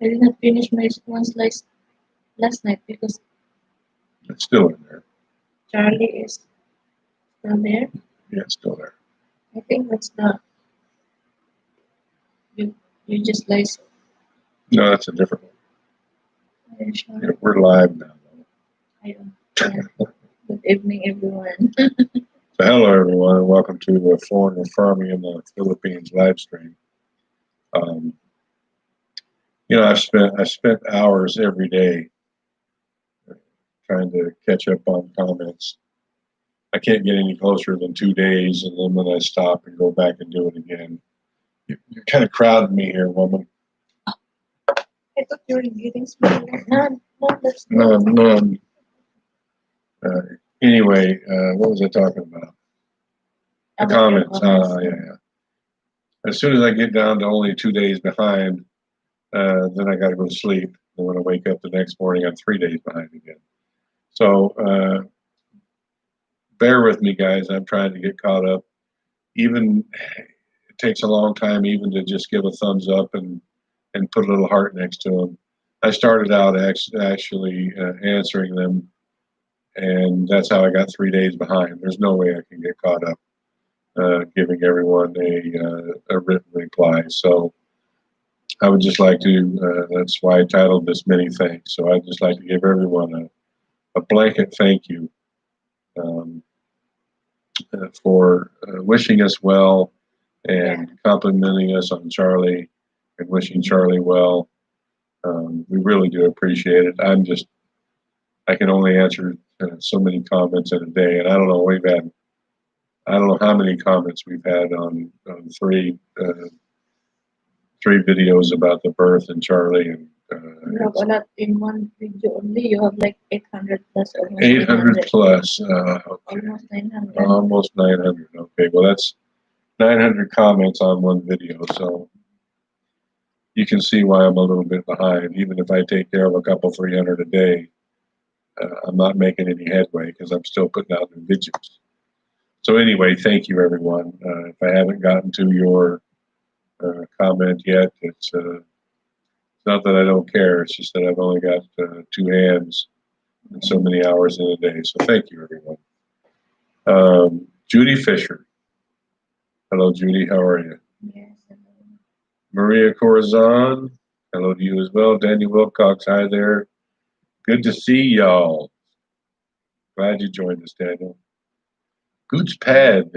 I did not finish my one slice last night because It's still in there. Charlie is still there. Yeah, it's still there. I think that's the you just slice. No, that's a different one. Are you sure? Yeah, we're live now. I don't. Yeah. Good evening, everyone. So hello everyone, and welcome to Foreigner Farming in the Philippines live stream. I spent hours every day trying to catch up on comments. I can't get any closer than 2 days, and then when I stop and go back and do it again, you're kind of crowding me here, woman. I thought you were getting smaller. No, that's None. Anyway, what was I talking about? The comments. Yeah. As soon as I get down to only 2 days behind, then I got to go to sleep. And when I wake up the next morning, I'm 3 days behind again. So bear with me, guys. I'm trying to get caught up. Even it takes a long time even to just give a thumbs up and put a little heart next to them. I started out actually answering them, and that's how I got 3 days behind. There's no way I can get caught up giving everyone a written reply. So I would just like to, that's why I titled this Many Thanks. So I'd just like to give everyone a blanket thank you for wishing us well and complimenting us on Charlie and wishing Charlie well. We really do appreciate it. I can only answer so many comments in a day, and I don't know how many comments we've had on three videos about the birth and Charlie, and you have a lot in one video only. You have like 800 plus. 800 plus. Almost 900. Almost 900. Okay, well that's 900 comments on one video, so you can see why I'm a little bit behind. Even if I take care of a couple 300 a day, I'm not making any headway because I'm still putting out new videos. So anyway, thank you everyone. If I haven't gotten to your comment yet, it's not that I don't care. It's just that I've only got 2 hands and so many hours in a day. So thank you everyone. Judy Fisher. Hello, Judy. How are you? Yes. Maria Corazon. Hello to you as well. Daniel Wilcox. Hi there. Good to see y'all. Glad you joined us, Daniel. Goots Pad.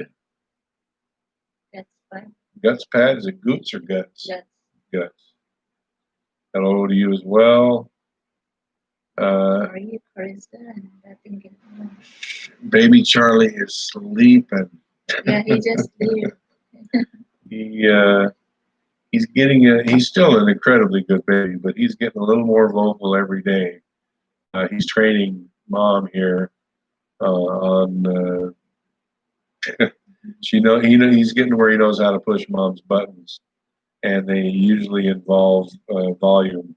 That's fine. Guts Pad. Is it Goots or Guts? Yes. Guts. Hello to you as well. How are you, Kristen? Baby Charlie is sleeping. Yeah, he just sleep. He's still an incredibly good baby, but he's getting a little more vocal every day. He's training mom here on he's getting where he knows how to push mom's buttons, and they usually involve volume.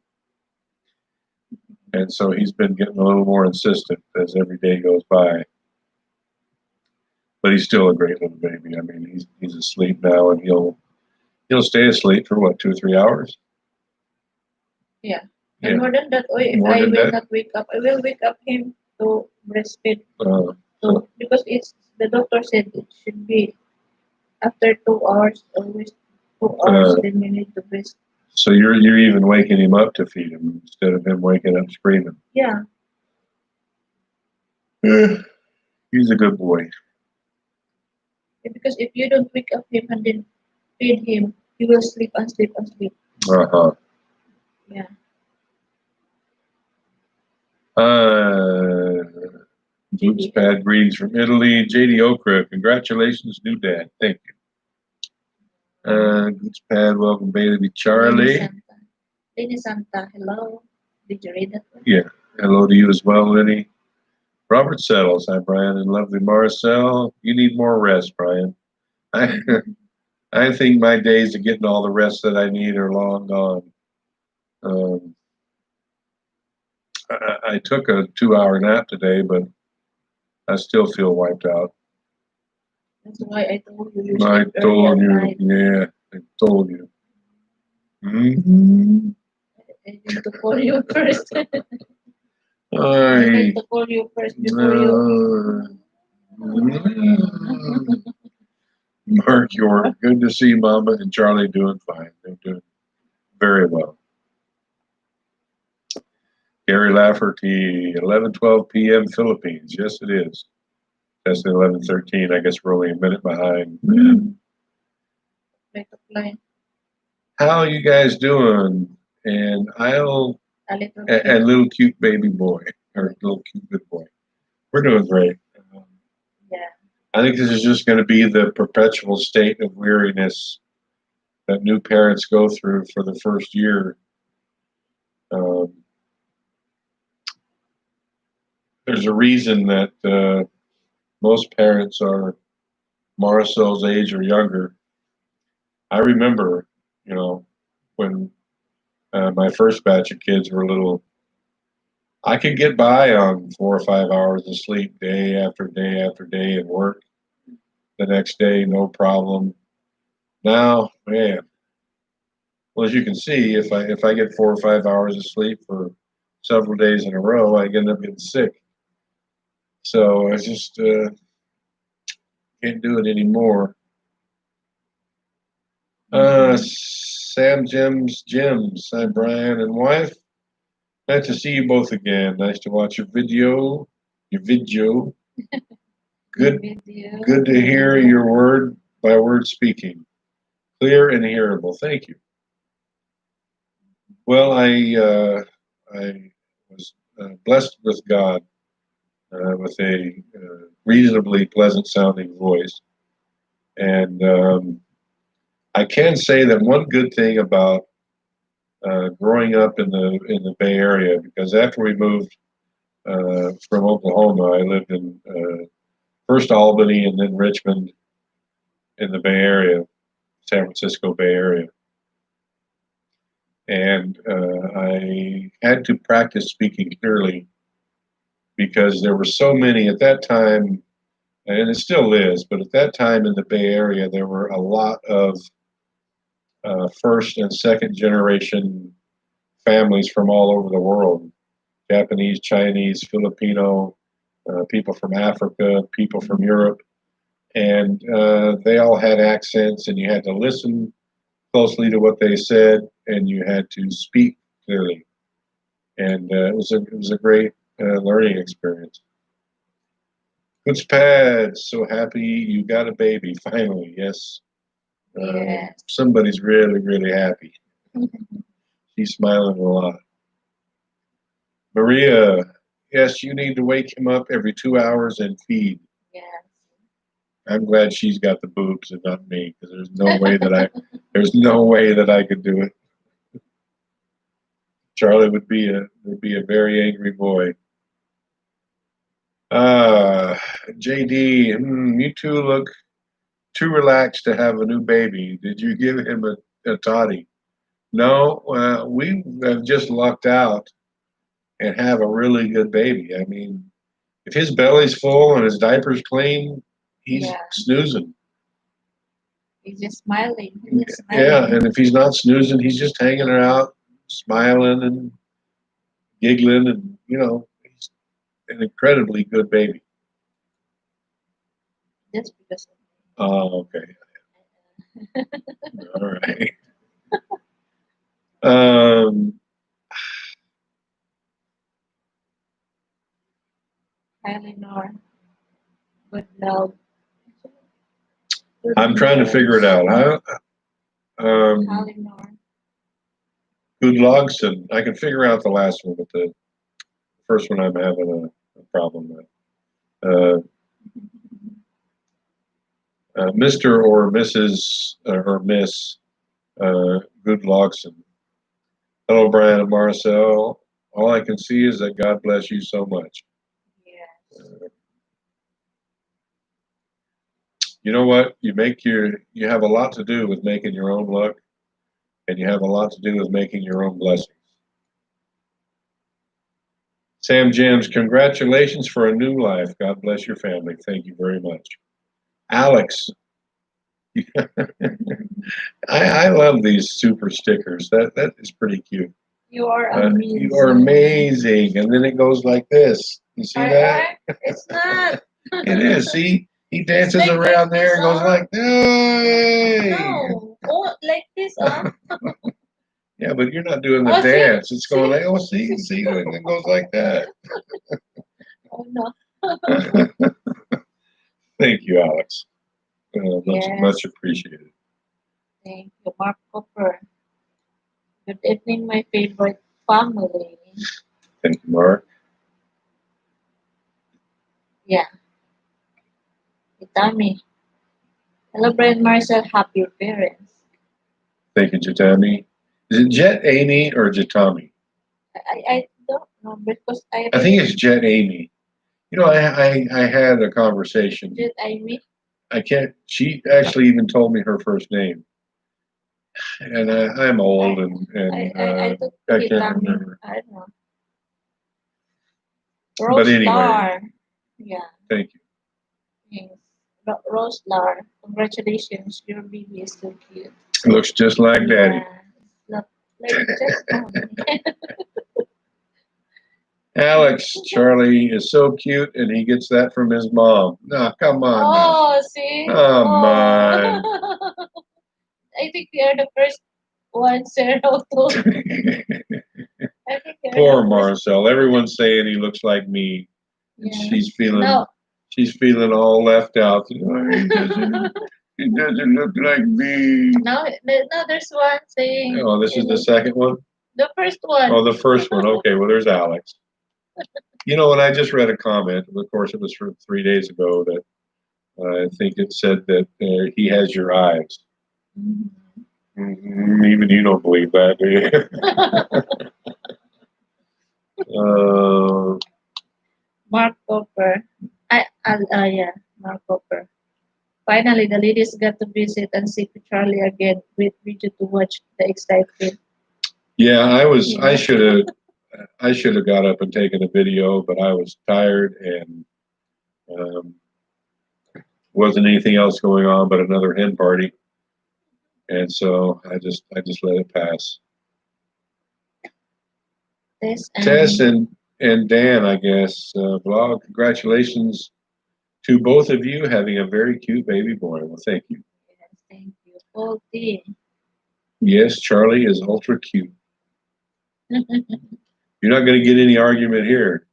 And so he's been getting a little more insistent as every day goes by. But he's still a great little baby. I mean, he's asleep now, and he'll stay asleep for what, 2 or 3 hours? Yeah. And more than that, if I will not wake up, I will wake up him to breastfeed. Because the doctor said it should be after 2 hours, always 2 hours, then you need to breastfeed. So you're even waking him up to feed him instead of him waking up screaming. Yeah. He's a good boy. Because if you don't wake up him and then feed him, he will sleep and sleep and sleep. Yeah. Boots Pad greetings from Italy. JD Okra, congratulations, new dad. Thank you. Boots Pad, welcome, baby Charlie. Lenny Santa, hello. Did you read that one? Yeah. Hello to you as well, Lenny. Robert Settles. Hi, Brian and lovely Marcel. You need more rest, Brian. I think my days of getting all the rest that I need are long gone. I took a 2-hour nap today, but I still feel wiped out. That's why I told you. I told you. Yeah, I told you. I need to call you first. I I need to call you first before you. Mark York, good to see Mama and Charlie doing fine. They're doing very well. Gary Lafferty, 11:12 p.m. Philippines. Yes, it is. That's 11:13. I guess we're only a minute behind. Like a fly. How you guys doing? And A little and little cute baby boy or little cute good boy. We're doing great. Yeah. I think this is just going to be the perpetual state of weariness that new parents go through for the first year. There's a reason that most parents are Marisol's age or younger. I remember, when my first batch of kids were little, I could get by on 4 or 5 hours of sleep day after day after day and work the next day, no problem. Now, man, well, as you can see, if I get 4 or 5 hours of sleep for several days in a row, I end up getting sick. So I just can't do it anymore. Sam Jim's Jims. Hi, Brian and wife. Nice to see you both again. Nice to watch your video. Good to hear your word by word speaking. Clear and hearable. Thank you. Well, I was blessed with God with a reasonably pleasant sounding voice. And I can say that one good thing about growing up in the Bay Area, because after we moved from Oklahoma, I lived in first Albany and then Richmond in the Bay Area, San Francisco Bay Area. And I had to practice speaking clearly because there were so many at that time, and it still is, but at that time in the Bay Area, there were a lot of first and second generation families from all over the world. Japanese, Chinese, Filipino, people from Africa, people from Europe. And they all had accents, and you had to listen closely to what they said, and you had to speak clearly. And it was a great learning experience. Good Pads, so happy you got a baby finally. Yes. Yes. Somebody's really, really happy. She's smiling a lot. Maria, yes, you need to wake him up every 2 hours and feed. Yes. I'm glad she's got the boobs and not me, because there's no way that I could do it. Charlie would be a very angry boy. JD, you two look too relaxed to have a new baby. Did you give him a toddy? No, we have just lucked out and have a really good baby. I mean, if his belly's full and his diaper's clean, he's snoozing. He's just smiling. Yeah, and if he's not snoozing, he's just hanging out, smiling and giggling, and he's an incredibly good baby. Just because. Oh, okay. All right. Hi, Lenore. Good love. I'm trying to figure it out. Good Logson. I can figure out the last one, but the first one I'm having a problem with. Mr. or Mrs. or Miss Good Logson. Hello, Brian and Marcel. All I can see is that God bless you so much. Yes. You know what? You have a lot to do with making your own luck, and you have a lot to do with making your own blessings. Sam James, congratulations for a new life. God bless your family. Thank you very much. Alex, I love these super stickers. That is pretty cute. You are You are amazing. And then it goes like this. You see that? It's not. It is. See, he dances like around this, there and goes like, hey. No. Oh, like this, Yeah, but you're not doing the Oh, see? dance. It's going See? like, oh, see, and it goes like that. Oh, no. Thank you, Alex. Yes. Much appreciated. Thank you, Mark Cooper. Good evening, my favorite family. Thank you, Mark. Yeah. Itami. Hello, Brian Marcel. Happy parents. Thank you, Jatami. Is it Jet Amy or Jatami? I don't know because I think it's Jet Amy. You know, I had a conversation. Jet Amy. I can't. She actually even told me her first name, and I'm old and I can't remember. I don't know. But anyway, Lar. Yeah. Thank you. Yes. Rose Lar. Congratulations, your baby is so cute. Looks just like Daddy. Look like just mommy. Alex, Charlie is so cute, and he gets that from his mom. No, come on. Oh, see? Come on. I think we are the first one, Sarah, told. Poor Marcel. Everyone's saying he looks like me. And she's feeling all left out. He doesn't look like me. No, there's one saying. Oh, this is the second one? The first one. Oh, the first one. Okay, well, there's Alex. You know, and I just read a comment, of course, it was from 3 days ago, that I think it said that he has your eyes. Mm-hmm. Even you don't believe that, do you? Mark Cooper. Yeah, Mark Cooper. Finally, the ladies got to visit and see Charlie again. Great video to watch the excitement. Yeah, I should have got up and taken a video, but I was tired and wasn't anything else going on but another hen party, and so I just let it pass. Tess and Dan, I guess. Vlog, congratulations to both of you having a very cute baby boy. Well, thank you. Yes, thank you. Okay. Yes, Charlie is ultra cute. You're not going to get any argument here.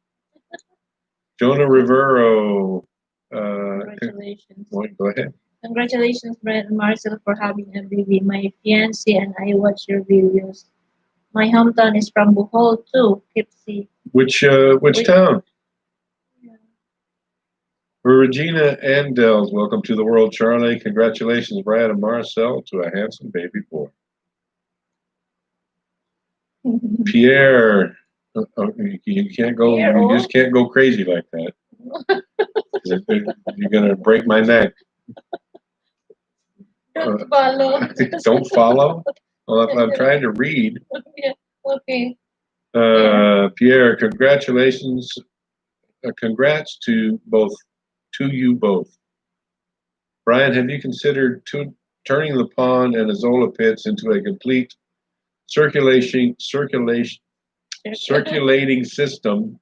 Jonah Rivero. Congratulations. Go ahead. Congratulations, Brett and Marcel, for having a baby. My fiancé and I watch your videos. My hometown is from Bohol too, Kipsi. Which town? Yeah. Regina Andels, welcome to the world, Charlie. Congratulations, Brad and Marcel, to a handsome baby boy. Pierre, you can't go. You just can't go crazy like that. You're gonna break my neck. Don't follow. Don't follow. Well, I'm trying to read. Yeah. Okay. Pierre, congratulations. Congrats to you both. Brian, have you considered turning the pond and Azolla pits into a complete circulating system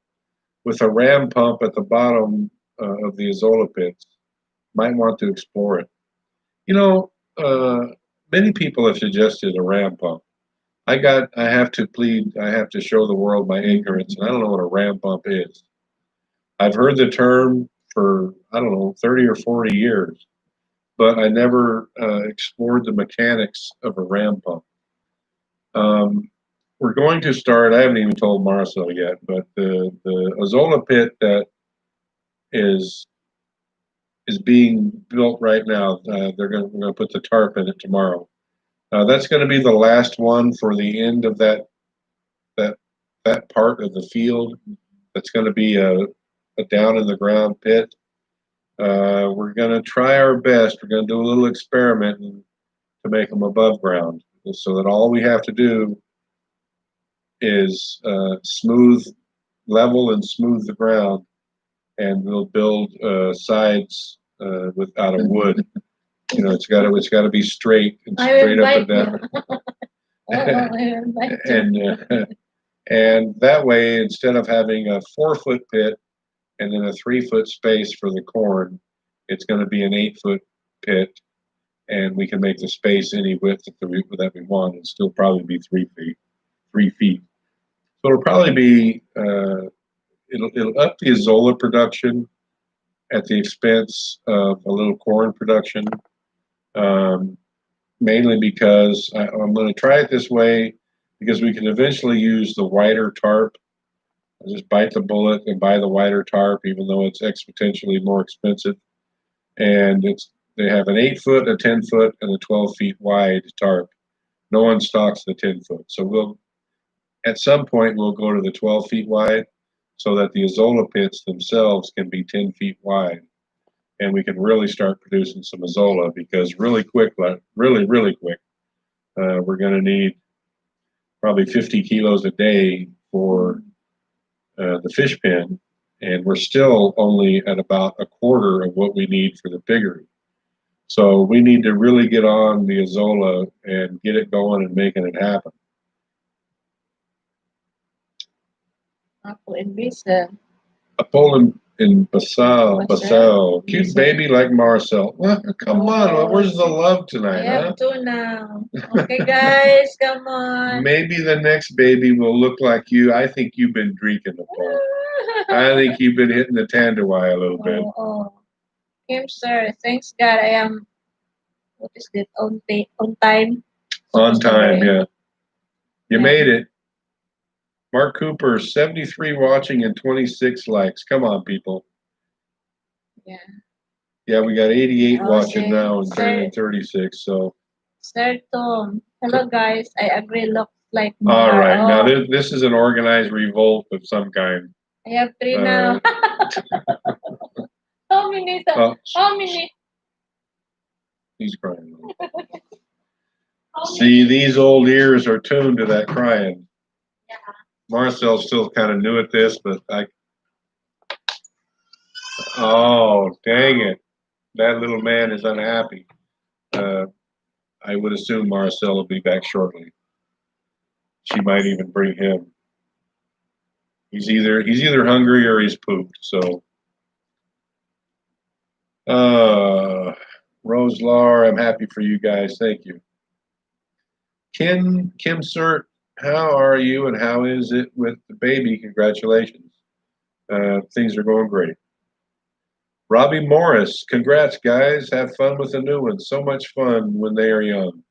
with a ram pump at the bottom of the Azolla pits? Might want to explore it. You know, many people have suggested a ram pump. I have to show the world my ignorance, and I don't know what a ram pump is. I've heard the term for, I don't know, 30 or 40 years, but I never explored the mechanics of a ram pump. We're going to start, I haven't even told Marcel yet, but the Azolla pit that is being built right now, we're going to put the tarp in it tomorrow. That's going to be the last one for the end of that part of the field. That's going to be a down in the ground pit. We're going to try our best. We're going to do a little experiment to make them above ground, so that all we have to do is level and smooth the ground, and we'll build sides out of wood. You know, it's got to be straight and straight up and down. And that way, instead of having a 4-foot pit and then a 3-foot space for the corn, it's going to be an 8-foot pit, and we can make the space any width that we want. It'll still probably be 3 feet. 3 feet. So it'll probably be it'll up the Azolla production at the expense of a little corn production. Mainly because I'm going to try it this way because we can eventually use the wider tarp. I'll just bite the bullet and buy the wider tarp, even though it's exponentially more expensive. And they have an 8-foot, a 10-foot, and a 12-feet wide tarp. No one stocks the 10-foot, so at some point we'll go to the 12 feet wide, so that the Azolla pits themselves can be 10 feet wide, and we can really start producing some Azolla, because really quick, really quick, we're going to need probably 50 kilos a day for the fish pen, and we're still only at about a quarter of what we need for the piggery. So we need to really get on the Azolla and get it going and making it happen. Ako in Bisa. Apple in Basel. Cute baby like Marcel. Well, come on, where's the love tonight, I have two now. Okay, guys, come on. Maybe the next baby will look like you. I think you've been drinking the Paul. I think you've been hitting the Tanduay a little bit. Kim, sir, thanks God I am, what is it, on time? On time, yeah. You made it. Mark Cooper, 73 watching and 26 likes. Come on, people. Yeah. Yeah, we got 88 watching now and 36. So. Sir Tom, hello guys. I agree. Looks like more. All right. Now this is an organized revolt of some kind. I have 3 now. How many? How many? He's crying. See, these old ears are tuned to that crying. Yeah. Marcel's still kind of new at this, but oh, dang it. That little man is unhappy. I would assume Marcel will be back shortly. She might even bring him. He's either hungry or he's pooped, so. Rose Lar, I'm happy for you guys. Thank you. Kim Sert, how are you and how is it with the baby? Congratulations. Things are going great. Robbie Morris, congrats guys. Have fun with the new one. So much fun when they are young.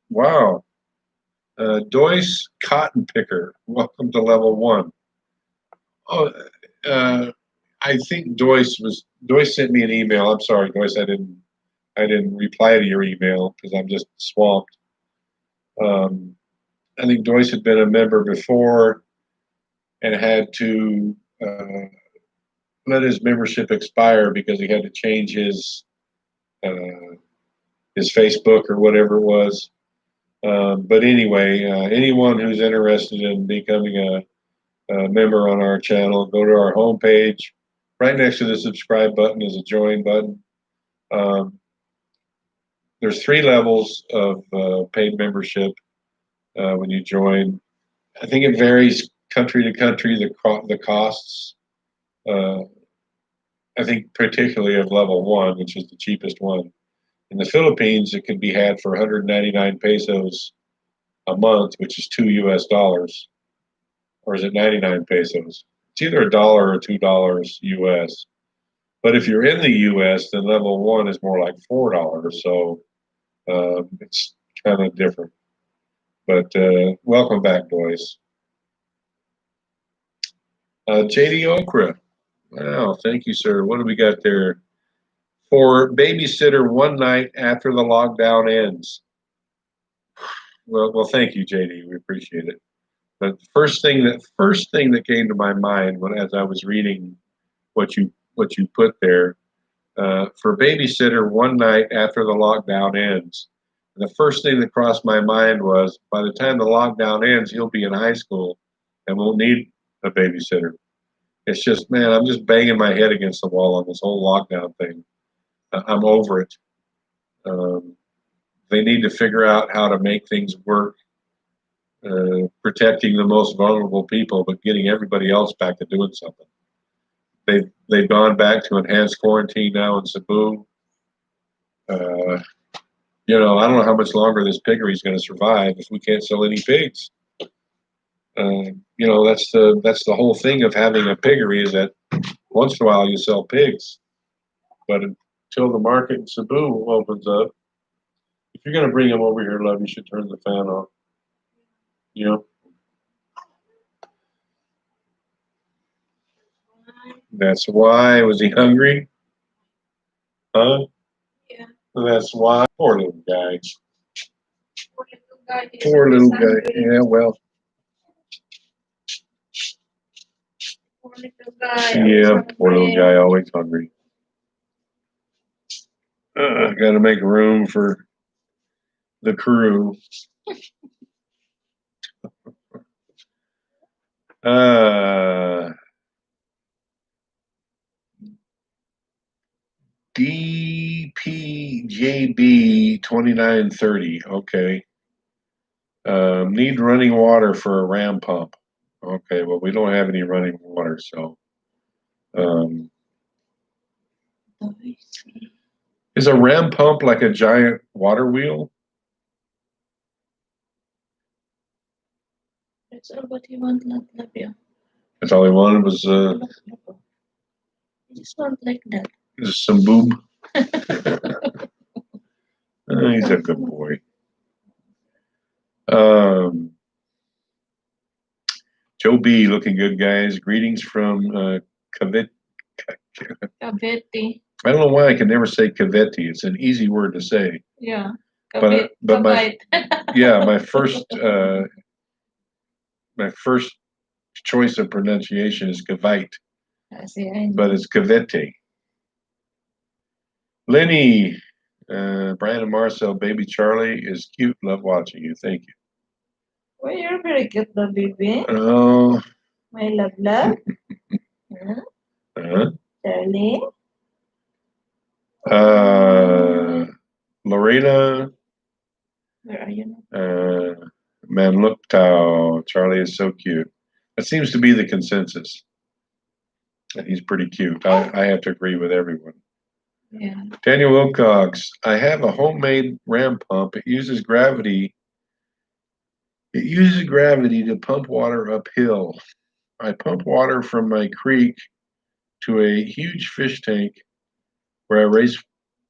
Wow. Doyce Cotton Picker, welcome to level 1. Oh, I think Doyce sent me an email. I'm sorry, Doyce, I didn't reply to your email because I'm just swamped. I think Doyce had been a member before and had to let his membership expire because he had to change his Facebook or whatever it was. But anyway, anyone who's interested in becoming a member on our channel, go to our homepage. Right next to the subscribe button is a join button. There's 3 levels of paid membership when you join. I think it varies country to country, the costs. I think particularly of level 1, which is the cheapest one. In the Philippines, it can be had for 199 pesos a month, which is $2 US. Or is it 99 pesos? It's either $1 or $2 US. But if you're in the US, then level 1 is more like $4. So it's kind of different. But welcome back, boys. JD Okra. Wow, thank you, sir. What do we got there? For babysitter one night after the lockdown ends. Well, thank you, JD. We appreciate it. But the first thing that came to my mind as I was reading what you put there, for babysitter one night after the lockdown ends, the first thing that crossed my mind was, by the time the lockdown ends, he'll be in high school and won't need a babysitter. It's just, man, I'm just banging my head against the wall on this whole lockdown thing. I'm over it. They need to figure out how to make things work protecting the most vulnerable people, but getting everybody else back to doing something. They've gone back to enhanced quarantine now in Cebu. You know, I don't know how much longer this piggery is going to survive if we can't sell any pigs. You know, that's the whole thing of having a piggery, is that once in a while you sell pigs, but until the market in Cebu opens up, if you're going to bring them over here, love, you should turn the fan off. You know, that's why. Was he hungry? Huh? Yeah. That's why. Poor little guy. Poor little guy. Poor little guy. Hungry. Yeah, well. Poor little guy. Yeah, poor little guy, always hungry. Got to make room for the crew. DPJB 2930. Okay. Need running water for a ram pump. Okay, well, we don't have any running water, so. Is a ram pump like a giant water wheel? That's all what he wanted, Labia. That's all he wanted was He just want like that. just some boob. He's a good boy. Joe B, looking good, guys. Greetings from Cavite. Cavite. I don't know why I can never say Cavite. It's an easy word to say. Yeah. But my yeah, my first choice of pronunciation is Cavite. But it's Cavite. Lenny, Brian and Marcel, baby Charlie is cute. Love watching you. Thank you. Well, you're very cute, though, baby. Oh. My love. Charlie. Lorena. Where are you now? Manluktow. Charlie is so cute. That seems to be the consensus. And he's pretty cute. I have to agree with everyone. Yeah. Daniel Wilcox. I have a homemade ram pump. It uses gravity. It uses gravity to pump water uphill. I pump water from my creek to a huge fish tank where I raise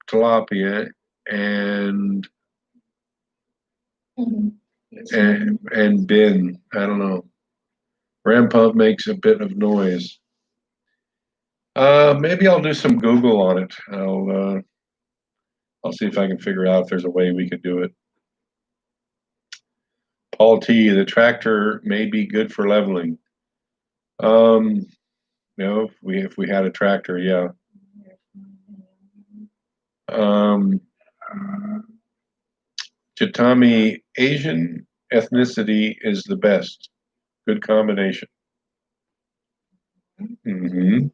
tilapia and bin. I don't know. Ram pump makes a bit of noise. Maybe I'll do some Google on it. I'll see if I can figure out if there's a way we could do it. Paul T, the tractor may be good for leveling. You know, if we had a tractor, yeah. Chitami, Asian ethnicity is the best. Good combination. Mm-hmm.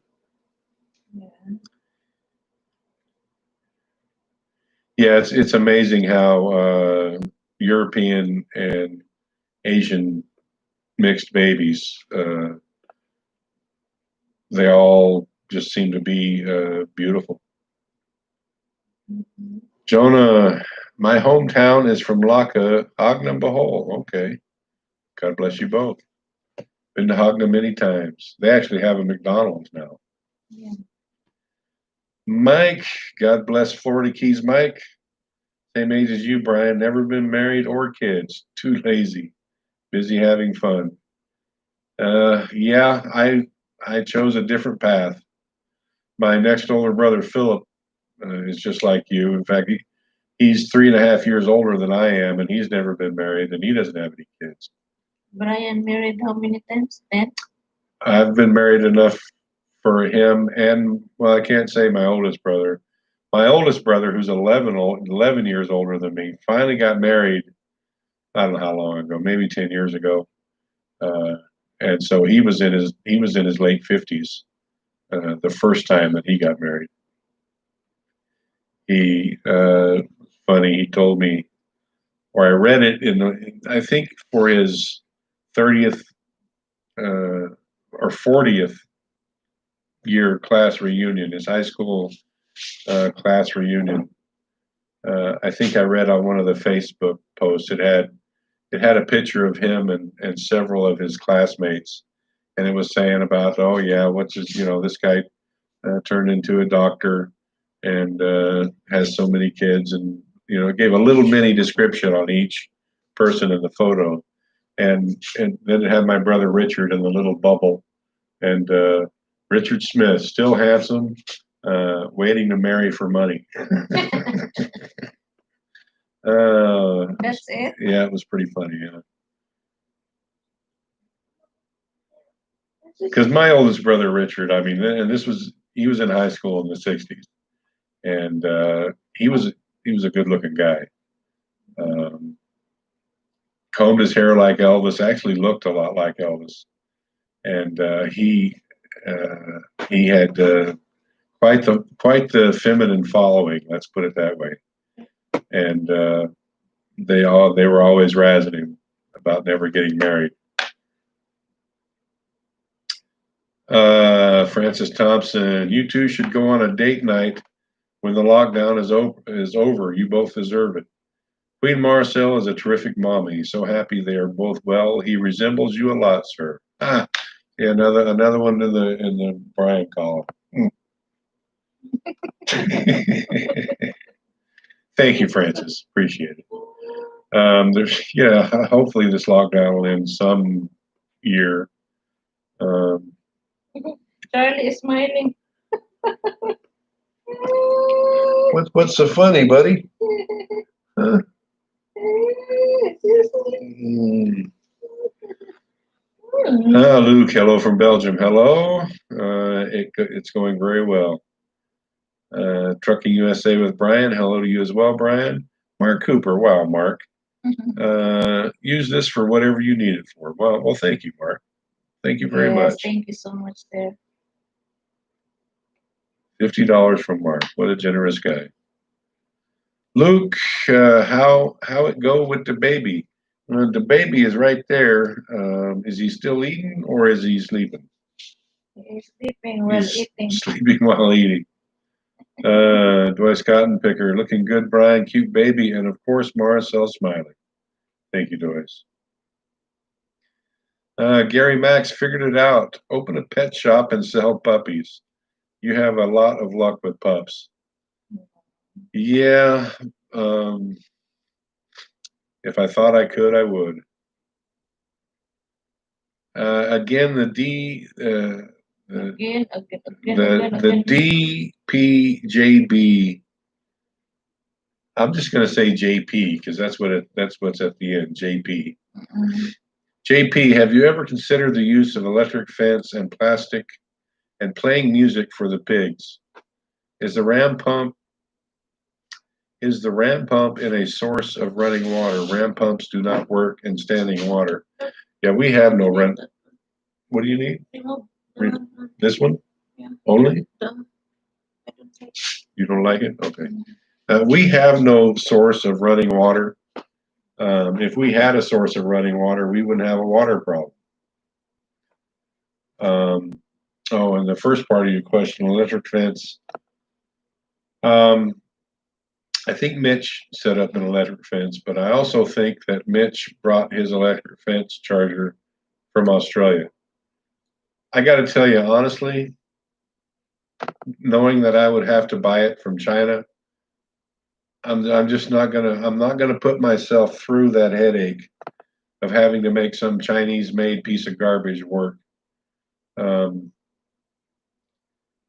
Yeah, it's amazing how European and Asian mixed babies, they all just seem to be beautiful. Jonah, my hometown is from Laka, Hogna Bahol. Okay. God bless you both. Been to Hogna many times. They actually have a McDonald's now. Yeah. Mike, God bless Florida Keys. Mike, same age as you, Brian. Never been married or kids. Too lazy. Busy having fun. Yeah, I chose a different path. My next older brother, Philip, is just like you. In fact, he's 3.5 years older than I am, and he's never been married, and he doesn't have any kids. Brian married how many times? 10? I've been married enough for him, and well, I can't say my oldest brother. My oldest brother, who's 11 years older than me, finally got married. I don't know how long ago, maybe 10 years ago, and so he was in his late 50s the first time that he got married. He funny. He told me or I read it I think for his 30th or 40th year class reunion, his high school class reunion. I think I read on one of the Facebook posts it had a picture of him and several of his classmates, and it was saying about, oh yeah, this guy turned into a doctor and has so many kids, and it gave a little mini description on each person in the photo, and then it had my brother Richard in the little bubble, and Richard Smith, still handsome, waiting to marry for money. That's it. Yeah, it was pretty funny. Yeah, because my oldest brother Richard, I mean, and he was in high school in the '60s, and he was a good looking guy. Um, Combed his hair like Elvis. Actually, looked a lot like Elvis, and he had quite the feminine following. Let's put it that way. And they were always razzing him about never getting married. Francis Thompson, you two should go on a date night when the lockdown is over. You both deserve it. Queen Marcel is a terrific mommy. He's so happy they are both well. He resembles you a lot, sir. Ah, yeah, another one in the Brian column. Thank you, Francis. Appreciate it. Hopefully this lockdown will end some year. Charlie is smiling. What's so funny, buddy? Huh? Luke, hello from Belgium. Hello. It's going very well. Trucking USA with Brian. Hello to you as well, Brian. Mark Cooper. Wow, Mark. Use this for whatever you need it for. Well, thank you, Mark. Thank you very much. Thank you so much, there. $50 from Mark. What a generous guy. Luke, how it go with the baby? The baby is right there. Is he still eating or is he sleeping? He's sleeping while eating. Sleeping while eating. Dwight Cotton Picker, looking good, Brian, cute baby, and of course Marcel smiling. Thank you, Doyce. Gary Max figured it out. Open a pet shop and sell puppies. You have a lot of luck with pups. Yeah. If I thought I could, I would. Again, the DPJB. I'm just going to say JP because that's what's at the end. JP. JP, have you ever considered the use of electric fence and plastic and playing music for the pigs? Is the ram pump in a source of running water? Ram pumps do not work in standing water. Yeah, we have no ram. What do you need? This one? Yeah. Only? You don't like it? Okay. We have no source of running water. If we had a source of running water, we wouldn't have a water problem. And the first part of your question, electric fence. I think Mitch set up an electric fence, but I also think that Mitch brought his electric fence charger from Australia. I got to tell you, honestly, knowing that I would have to buy it from China, I'm just not gonna put myself through that headache of having to make some Chinese-made piece of garbage work.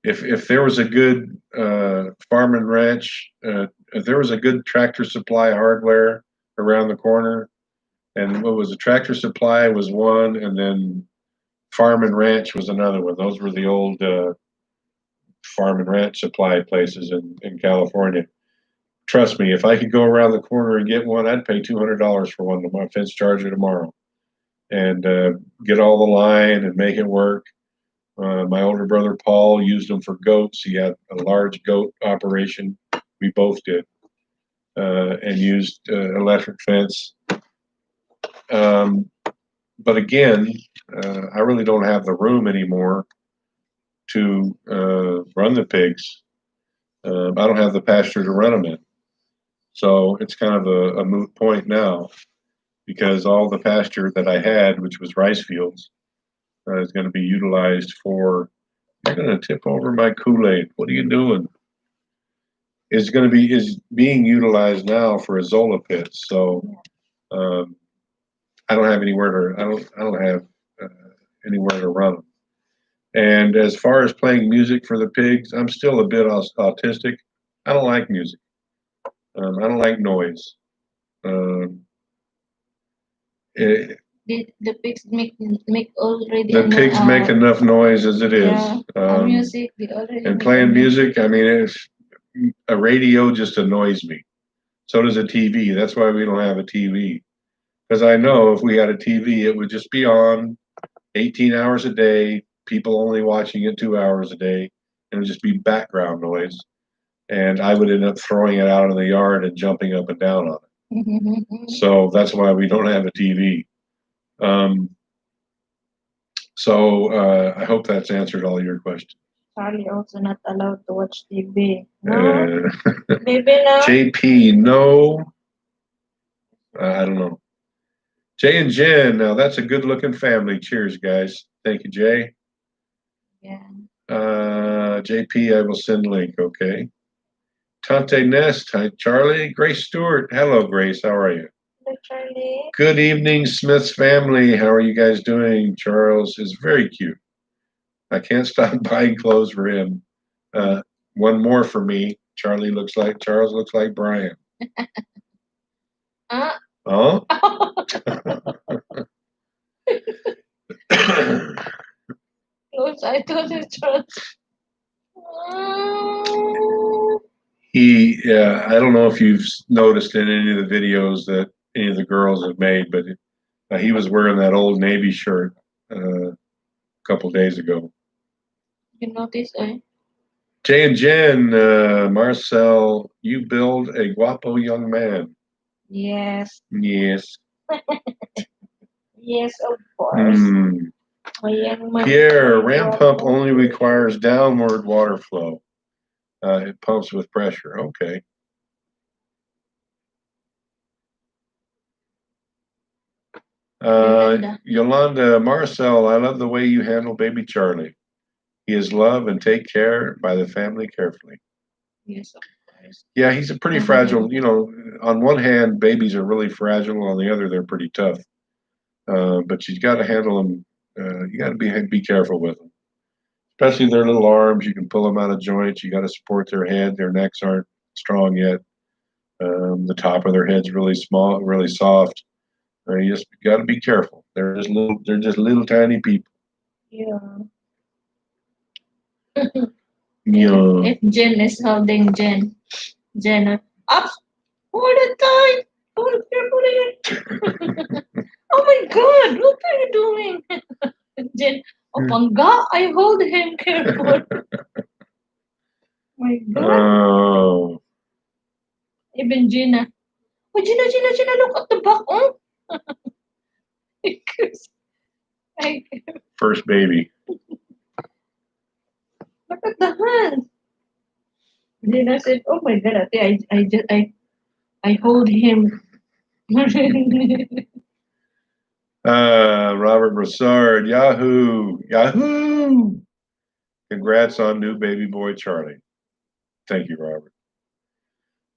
If there was a good farm and ranch, if there was a good Tractor Supply Hardware around the corner, and what was a Tractor Supply was one, and then Farm and Ranch was another one. Those were the old farm and ranch supply places in California. Trust me, if I could go around the corner and get one, I'd pay $200 for one of my fence charger tomorrow, and get all the line and make it work. My older brother Paul used them for goats. He had a large goat operation. We both did. and used electric fence. But again, I really don't have the room anymore to run the pigs. I don't have the pasture to run them in. So it's kind of a moot point now, because all the pasture that I had, which was rice fields, is going to be utilized for. You're going to tip over my Kool-Aid. What are you doing? Is being utilized now for Azolla pits. So I don't have anywhere to. I don't have anywhere to run them. And as far as playing music for the pigs, I'm still a bit autistic. I don't like music. I don't like noise. The pigs make already. The pigs make enough noise as it is. Music, they already. And playing music, I mean, a radio just annoys me. So does a TV. That's why we don't have a TV. Because I know if we had a TV, it would just be on 18 hours a day, people only watching it 2 hours a day, and it would just be background noise. And I would end up throwing it out in the yard and jumping up and down on it. So that's why we don't have a TV. I hope that's answered all your questions. Charlie also not allowed to watch TV. No? Maybe not. JP, no. I don't know. Jay and Jen, now that's a good looking family. Cheers, guys. Thank you, Jay. Yeah. JP, I will send link, okay. Tante Nest, hi Charlie. Grace Stewart, hello Grace, how are you? Hello, Charlie. Good evening, Smith's family. How are you guys doing? Charles is very cute. I can't stop buying clothes for him. One more for me. Charles looks like Brian. Huh? Huh? Clothes, I told you, Charles. I don't know if you've noticed in any of the videos that any of the girls have made, but he was wearing that Old Navy shirt a couple days ago. You notice, eh? Jay and Jen, Marcel, you build a guapo young man. Yes. Yes. Yes, of course. Pierre, ram pump only requires downward water flow. It pumps with pressure. Okay. Yolanda, Marcel, I love the way you handle baby Charlie. He is loved and take care by the family carefully. Yes, of course. Yeah, he's a pretty fragile, on one hand, babies are really fragile. On the other, they're pretty tough. But you got to handle them. You got to be careful with them, especially their little arms. You can pull them out of joints. You got to support their head. Their necks aren't strong yet. The top of their head's really small, really soft. You just got to be careful. They're just little tiny people. Yeah. Yeah. If Jen is holding Jen up all the time. Oh, oh my God, what are you doing? Jen, Pangga, I hold him careful. My God. Oh. Even Gina. Oh, Gina, look at the back. Oh. First baby. Look at the hand. Gina said, "Oh my God, I hold him." Robert Broussard, Yahoo! Congrats on new baby boy Charlie. Thank you, Robert.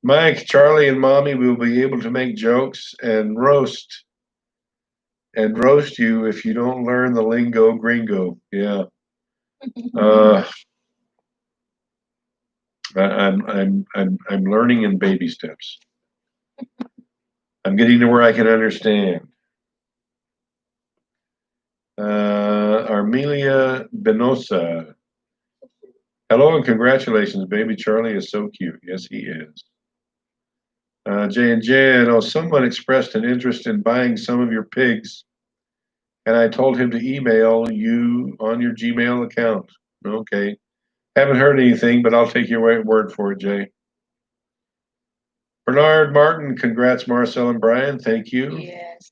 Mike, Charlie, and Mommy will be able to make jokes and roast you if you don't learn the lingo gringo. Yeah. I'm learning in baby steps. I'm getting to where I can understand. Armelia Benosa. Hello and congratulations. Baby Charlie is so cute. Yes, he is. Jay and Jen, someone expressed an interest in buying some of your pigs, and I told him to email you on your Gmail account. Okay. Haven't heard anything, but I'll take your word for it, Jay. Bernard Martin, congrats, Marcel and Brian. Thank you. Yes.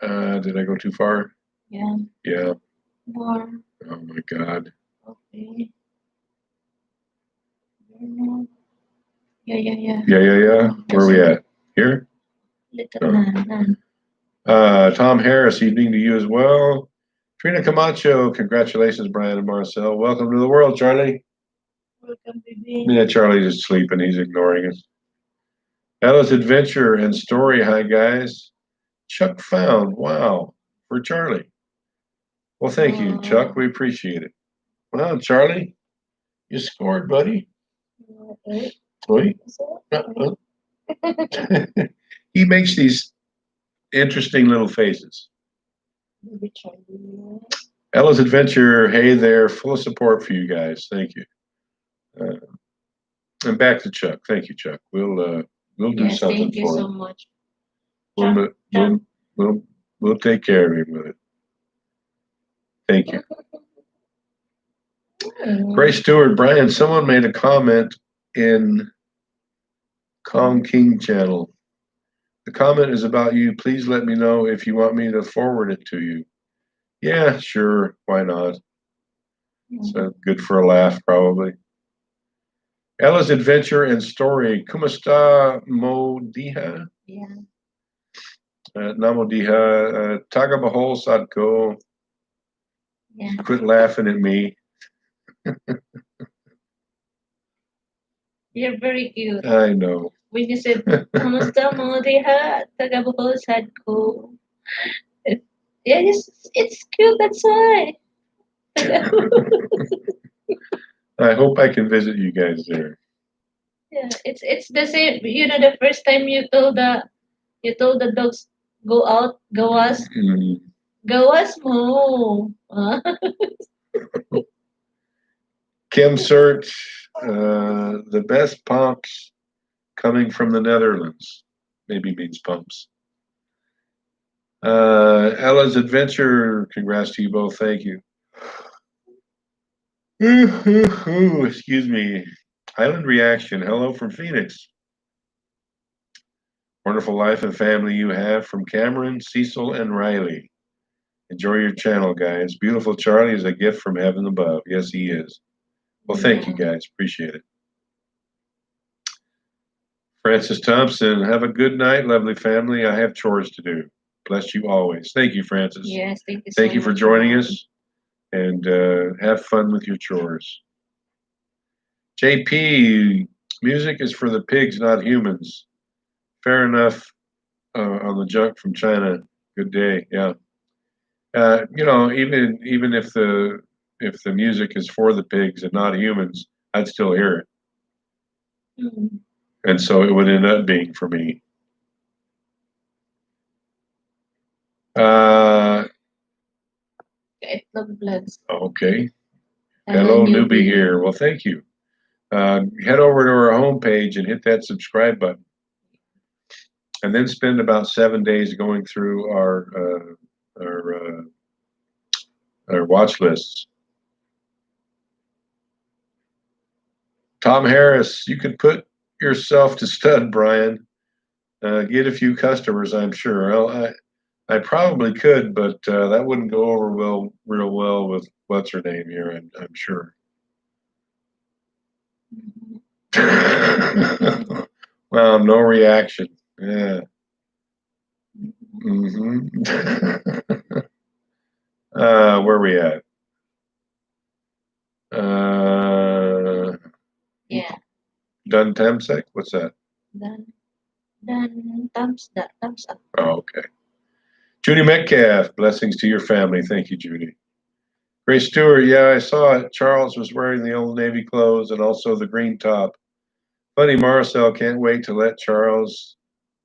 Did I go too far? Yeah. Yeah. More. Oh my God. Okay. Yeah. Yeah. Where are we at? Here? Tom Harris, evening to you as well. Trina Camacho, congratulations, Brian and Marcel. Welcome to the world, Charlie. Welcome, baby. Yeah, Charlie's just sleeping. He's ignoring us. Ella's Adventure and Story. Hi, guys. Chuck Found. Wow. For Charlie. Well, thank you, Chuck. We appreciate it. Wow, Charlie, you scored, buddy. Wait. He makes these interesting little faces. Ella's Adventure, hey there, full of support for you guys. Thank you. And back to Chuck. Thank you, Chuck. We'll do something thank you for so him. much. We'll take care of him with it. Thank you. Grace Stewart, Brian, someone made a comment in Kong King channel. The comment is about you. Please let me know if you want me to forward it to you. Yeah, sure. Why not? So good for a laugh, probably. Ella's Adventure and Story. Kumasta mo diha? Yeah. Namo diha. Taga bahol sadko. Yeah. Quit laughing at me. You're very cute. I know. When you said, Kamusta mo diha? Taga bahol sadko. Yeah, it's cute, that's why. I hope I can visit you guys there. Yeah, it's the same. You know, the first time you told the dogs go out, gawas mo. Kim Sert, the best pumps coming from the Netherlands. Maybe means pumps. Ella's Adventure, congrats to you both. Thank you. Excuse me. Island Reaction, hello from Phoenix. Wonderful life and family you have from Cameron, Cecil, and Riley. Enjoy your channel, guys. Beautiful Charlie is a gift from heaven above. Yes, he is. Well, thank you, guys. Appreciate it. Francis Thompson, have a good night, lovely family. I have chores to do. Bless you always. Thank you, Francis. Yes, thank you. Thank you for joining us, and have fun with your chores. JP, music is for the pigs, not humans. Fair enough. On the junk from China. Good day. Yeah. You know, even if the music is for the pigs and not humans, I'd still hear it. Mm-hmm. And so it would end up being for me. Okay. Hello, newbie here. Well, thank you. Head over to our homepage and hit that subscribe button. And then spend about 7 days going through our watch lists. Tom Harris, you could put yourself to stud, Brian. Get a few customers, I'm sure. I probably could, but that wouldn't go over real well with what's her name here, I'm sure. Well, no reaction. Yeah. Where are we at? Yeah. Done Temsec? What's that? Done thumbs up. Oh, okay. Judy Metcalf, blessings to your family. Thank you, Judy. Grace Stewart, yeah, I saw it. Charles was wearing the Old Navy clothes and also the green top. Funny, Marcel can't wait to let Charles,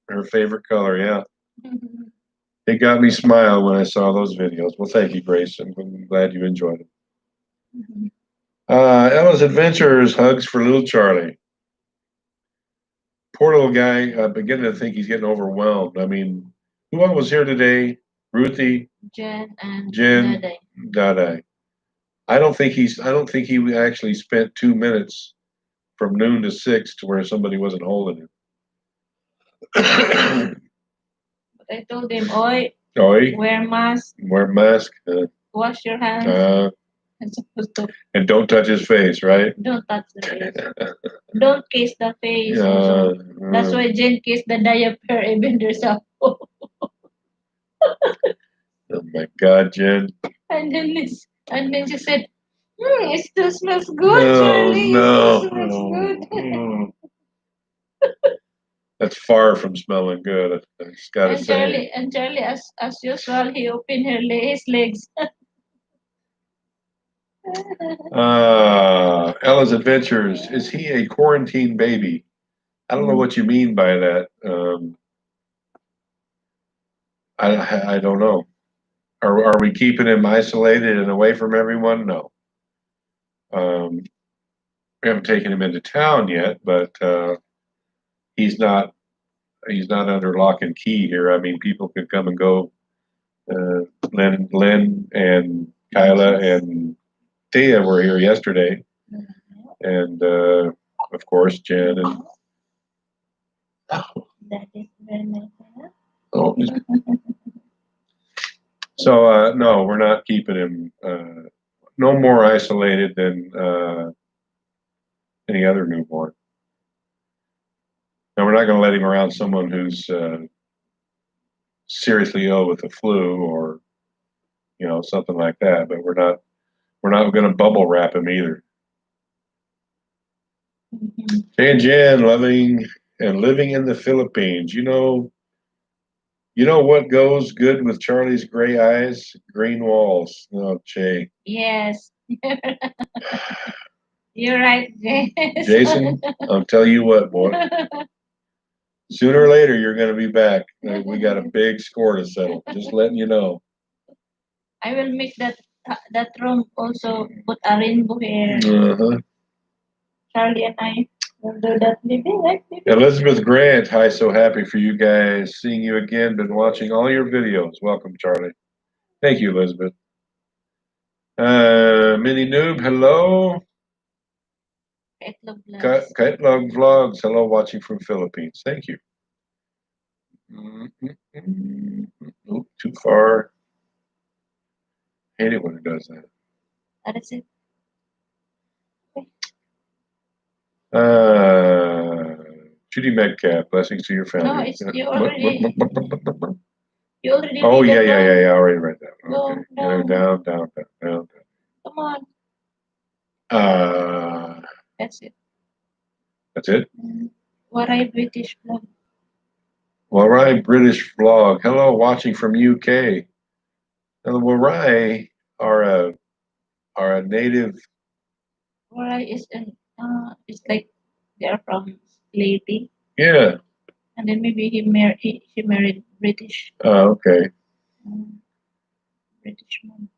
her favorite color, yeah. It got me smile when I saw those videos. Well, thank you, Grace. I'm glad you enjoyed it. Ella's Adventures, hugs for little Charlie. Poor little guy. I'm beginning to think he's getting overwhelmed. I mean, who all was here today? Ruthie, Jen, and Dada. I don't think he actually spent 2 minutes from noon to 6 to where somebody wasn't holding him. But I told him, oi, Oi, wear mask, wear mask, wash your hands. I'm supposed to and don't touch his face, right? don't touch the face. Don't kiss the face. Also. That's why Jen kissed the diaper even there's a hole. Oh my God, Jen. And then she said, it still smells good, Charlie. No, It still smells good. That's far from smelling good. I just gotta say. Charlie, as usual, he opened his legs. Ella's Adventures. Is he a quarantine baby? I don't know what you mean by that. I don't know. Are we keeping him isolated and away from everyone? No. We haven't taken him into town yet, but he's not under lock and key here. I mean, people can come and go. Lynn and Kyla and Thea were here yesterday, and of course Jen and That is very nice. oh. So no, we're not keeping him no more isolated than any other newborn. Now we're not going to let him around someone who's seriously ill with the flu or something like that. But we're not going to bubble wrap him either. Jay and Jen, loving and living in the Philippines. You know what goes good with Charlie's gray eyes? Green walls. Oh, Jay. Yes. You're right, Jason. Jason, I'll tell you what, boy. Sooner or later, you're going to be back. We got a big score to settle. Just letting you know. I will make that room also put a rainbow here. Charlie and I will do that, maybe, right? Maybe. Elizabeth Grant, hi, so happy for you guys. Seeing you again. Been watching all your videos. Welcome, Charlie. Thank you, Elizabeth. Mini Noob, hello. Kaitlog Vlogs, hello, watching from Philippines. Thank you. Oop, too far. Hate it when it does that. That is it. Judy Medcalf, blessings to your family. No, it's you already. You already. Oh yeah. I already read that. Okay. Go down. Come on. That's it. That's it. Waray British vlog. Waray British vlog. Hello, watching from UK. Now, the Waray are a native. Waray is it's like they are from Leyte. Yeah. And then maybe he married British. Oh, okay. British mom.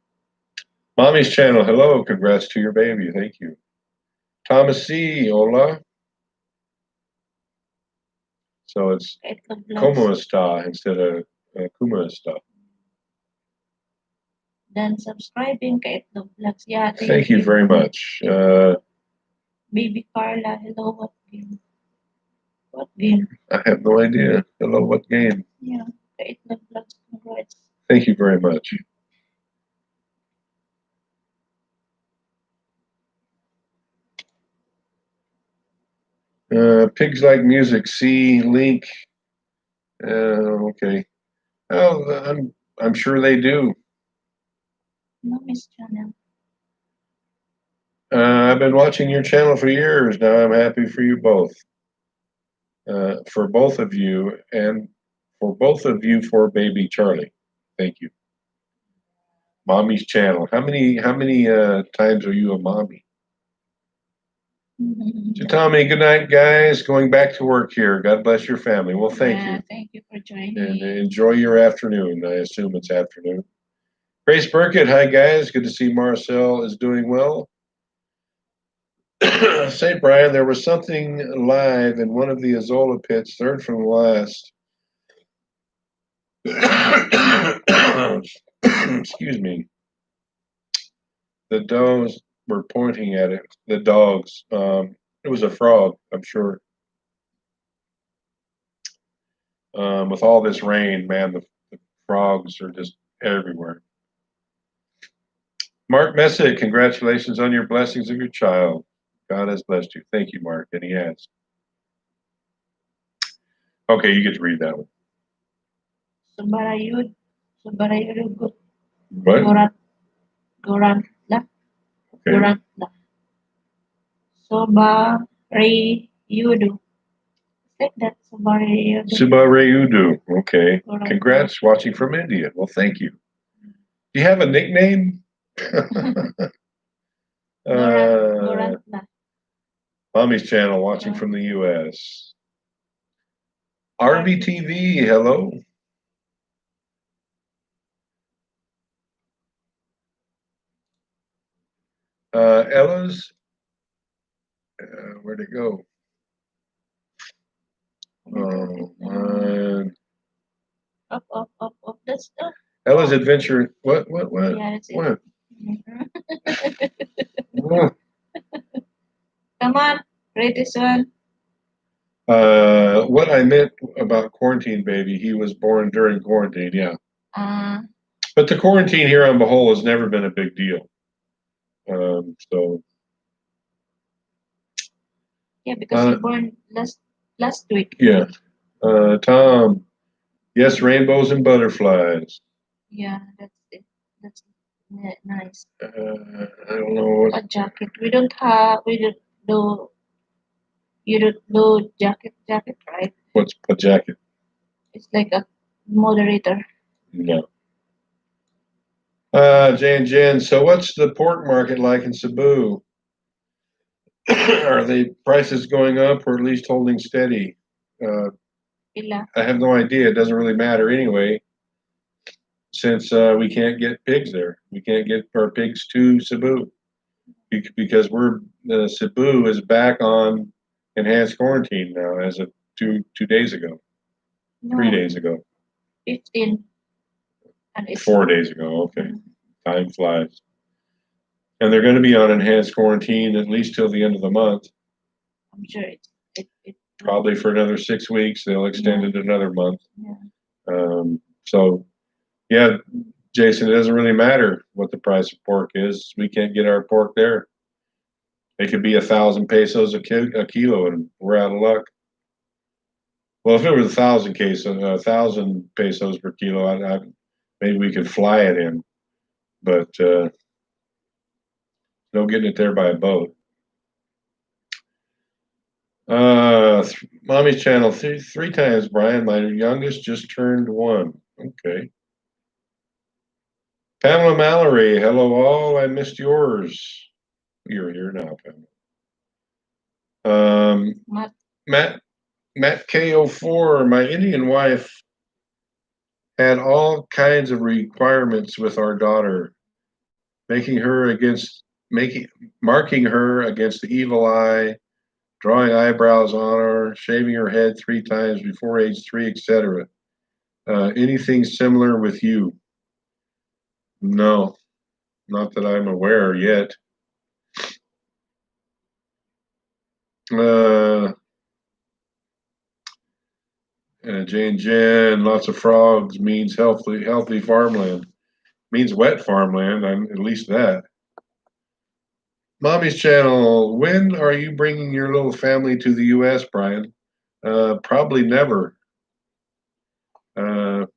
Mommy's channel. Hello, congrats to your baby. Thank you. Thomas C. Hola. So it's Como esta instead of Kuma esta. Then subscribing kay Itlog Vlogs. Yeah, thank you very much. Baby Carla, hello, what game? What game? I have no idea. Hello, what game? Yeah, kay Itlog Vlogs. Congrats. Thank you very much. Pigs like music. See link. Okay. Oh, I'm sure they do. Mommy's channel. I've been watching your channel for years now. I'm happy for you both. For both of you and for both of you for baby Charlie. Thank you. Mommy's channel. How many times are you a mommy? So Tommy, good night, guys. Going back to work here. God bless your family. Well, thank you. Thank you for joining. And enjoy your afternoon. I assume it's afternoon. Grace Burkett, hi guys. Good to see Marcel is doing well. St. Brian, there was something live in one of the Azola pits, third from last. Excuse me. The dogs were pointing at it. The dogs. It was a frog, I'm sure. With all this rain, man, the frogs are just everywhere. Mark Messick, congratulations on your blessings of your child. God has blessed you. Thank you, Mark. And he has. Okay, you get to read that one. Subarayud. What? Gorantla. Okay. Gorantla. Sobarayudu. Like that, Subarayudu. Subarayudu. Okay. Gorantla. Congrats, watching from India. Well, thank you. Do you have a nickname? Gorantla. Mommy's channel, watching from the U.S. RBTV, hello. Ella's, where'd it go? Oh, man. Up, that's stuff. Ella's Adventure, what? Yeah, that's it. What? Come on, read this one. What I meant about quarantine, baby, he was born during quarantine, yeah. But the quarantine here on Bohol has never been a big deal. So. Yeah, because he born last week. Yeah. Tom, yes, rainbows and butterflies. Yeah, that's it. That's nice. I don't know what jacket. We don't do. You don't do jacket, right? What's a jacket? It's like a moderator. No. Jen, so what's the pork market like in Cebu? Are the prices going up or at least holding steady? I have no idea. It doesn't really matter anyway, since we can't get pigs there. We can't get our pigs to Cebu because Cebu is back on enhanced quarantine now as of 2 days ago, 3 days ago, 15, and it's 4 days ago. Okay, time flies. And they're going to be on enhanced quarantine at least till the end of the month. I'm sure it probably for another 6 weeks. They'll extend it another month. Yeah. So, yeah, Jason, it doesn't really matter what the price of pork is. We can't get our pork there. It could be 1,000 pesos a kilo, and we're out of luck. Well, if it was 1,000 pesos per kilo, maybe we could fly it in, but no getting it there by a boat. Mommy's channel three times, Brian. My youngest just turned 1. Okay. Pamela Mallory, hello all. I missed yours. You're here now, Pamela. Matt K04, my Indian wife had all kinds of requirements with our daughter, marking her against the evil eye, drawing eyebrows on her, shaving her head 3 times before age 3, etc. Anything similar with you? No, not that I'm aware yet. Jen, lots of frogs means healthy farmland. Means wet farmland, at least that. Mommy's channel, when are you bringing your little family to the U.S., Brian? Probably never. The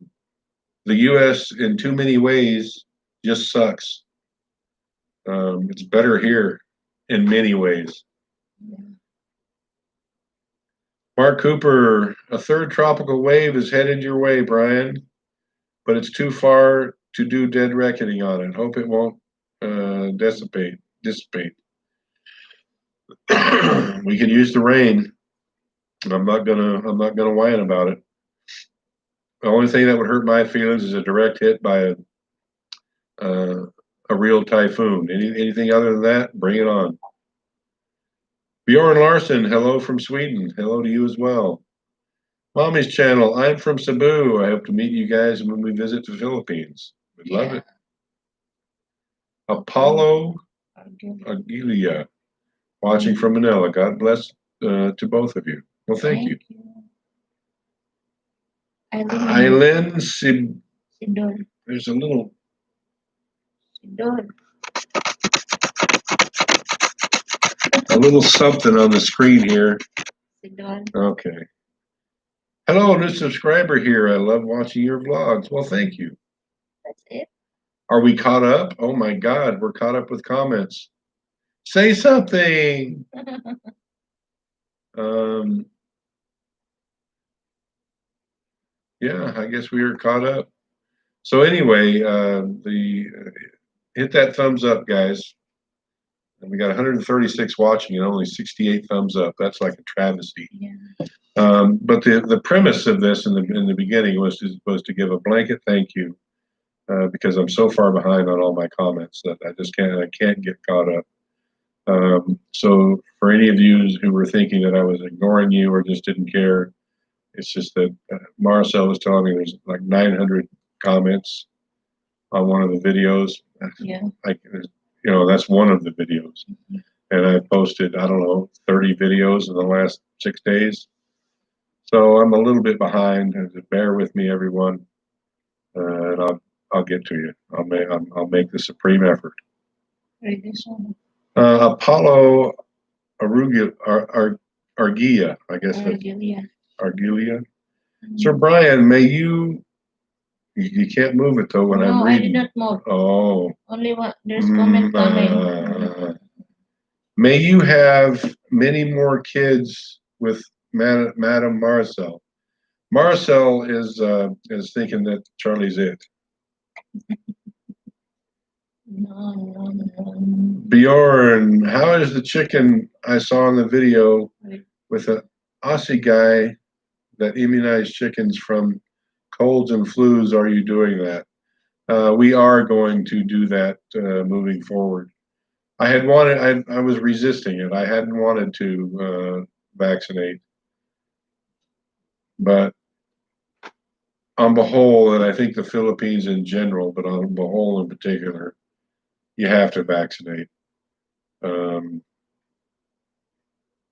U.S. in too many ways just sucks. It's better here in many ways. Mark Cooper, a 3rd tropical wave is headed your way, Brian, but it's too far to do dead reckoning on it. Hope it won't dissipate. We can use the rain. I'm not gonna whine about it. The only thing that would hurt my feelings is a direct hit by a real typhoon. Anything other than that, bring it on. Bjorn Larson, hello from Sweden. Hello to you as well. Mommy's channel, I'm from Cebu. I hope to meet you guys when we visit the Philippines. We'd love it. Apollo Aguilia. watching from Manila. God bless to both of you. Well, thank you. Eileen Sidon. There's a little Sidon. something on the screen here. Sidon. Okay. Hello, new subscriber here. I love watching your vlogs. Well, thank you. That's it. Are we caught up? Oh my God, we're caught up with comments. Say something. Yeah, I guess we are caught up. So anyway, hit that thumbs up, guys. And we got 136 watching and only 68 thumbs up. That's like a travesty. Yeah. But the premise of this in the beginning was to give a blanket thank you because I'm so far behind on all my comments that I can't get caught up. So for any of you who were thinking that I was ignoring you or just didn't care, it's just that Marcel was telling me there's like 900 comments on one of the videos. Yeah. That's one of the videos. Mm-hmm. And I posted, I don't know, 30 videos in the last 6 days. So I'm a little bit behind. Bear with me, everyone, and I'll get to you. I'll make the supreme effort. Read this one. Apollo Argulia, I guess. Argulia. Mm-hmm. Sir Brian, may you can't move it though when I'm reading. No, I did not move. Oh. Only one. There's comment coming. May you have many more kids with Madame Marcel. Marcel is thinking that Charlie's it. No. Bjorn, how is the chicken I saw in the video with an Aussie guy that immunized chickens from colds and flus? Are you doing that? We are going to do that moving forward. I was resisting it. I hadn't wanted to vaccinate. But on the whole, and I think the Philippines in general, but on the whole in particular, you have to vaccinate.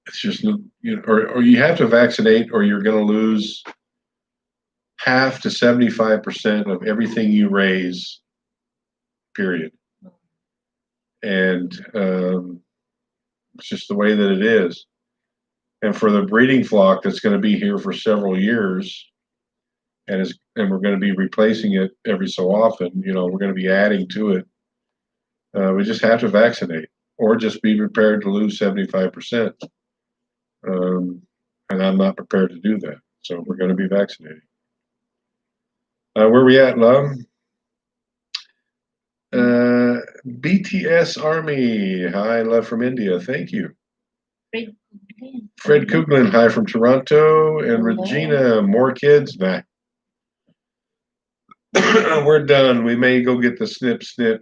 It's just, or you have to vaccinate or you're going to lose half to 75% of everything you raise, period. And it's just the way that it is. And for the breeding flock that's going to be here for several years, and we're going to be replacing it every so often, we're going to be adding to it. We just have to vaccinate or just be prepared to lose 75%. And I'm not prepared to do that. So we're going to be vaccinating. Where we at, love? BTS Army. Hi, love from India. Thank you. Fred Kuglin. Hi from Toronto. And Regina, more kids? Nah. We're done. We may go get the snip.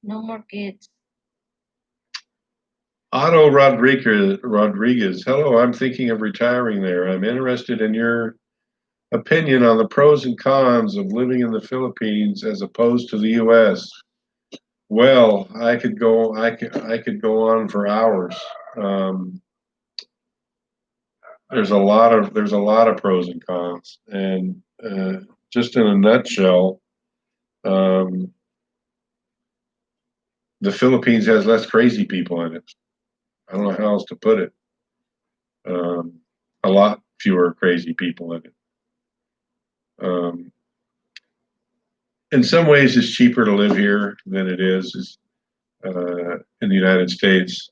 No more kids. Otto Rodriguez. Hello, I'm thinking of retiring there. I'm interested in your opinion on the pros and cons of living in the Philippines as opposed to the U.S. Well, I could go on for hours. There's a lot of pros and cons, and just in a nutshell, the Philippines has less crazy people in it. I don't know how else to put it. A lot fewer crazy people in it. In some ways, it's cheaper to live here than it is in the United States.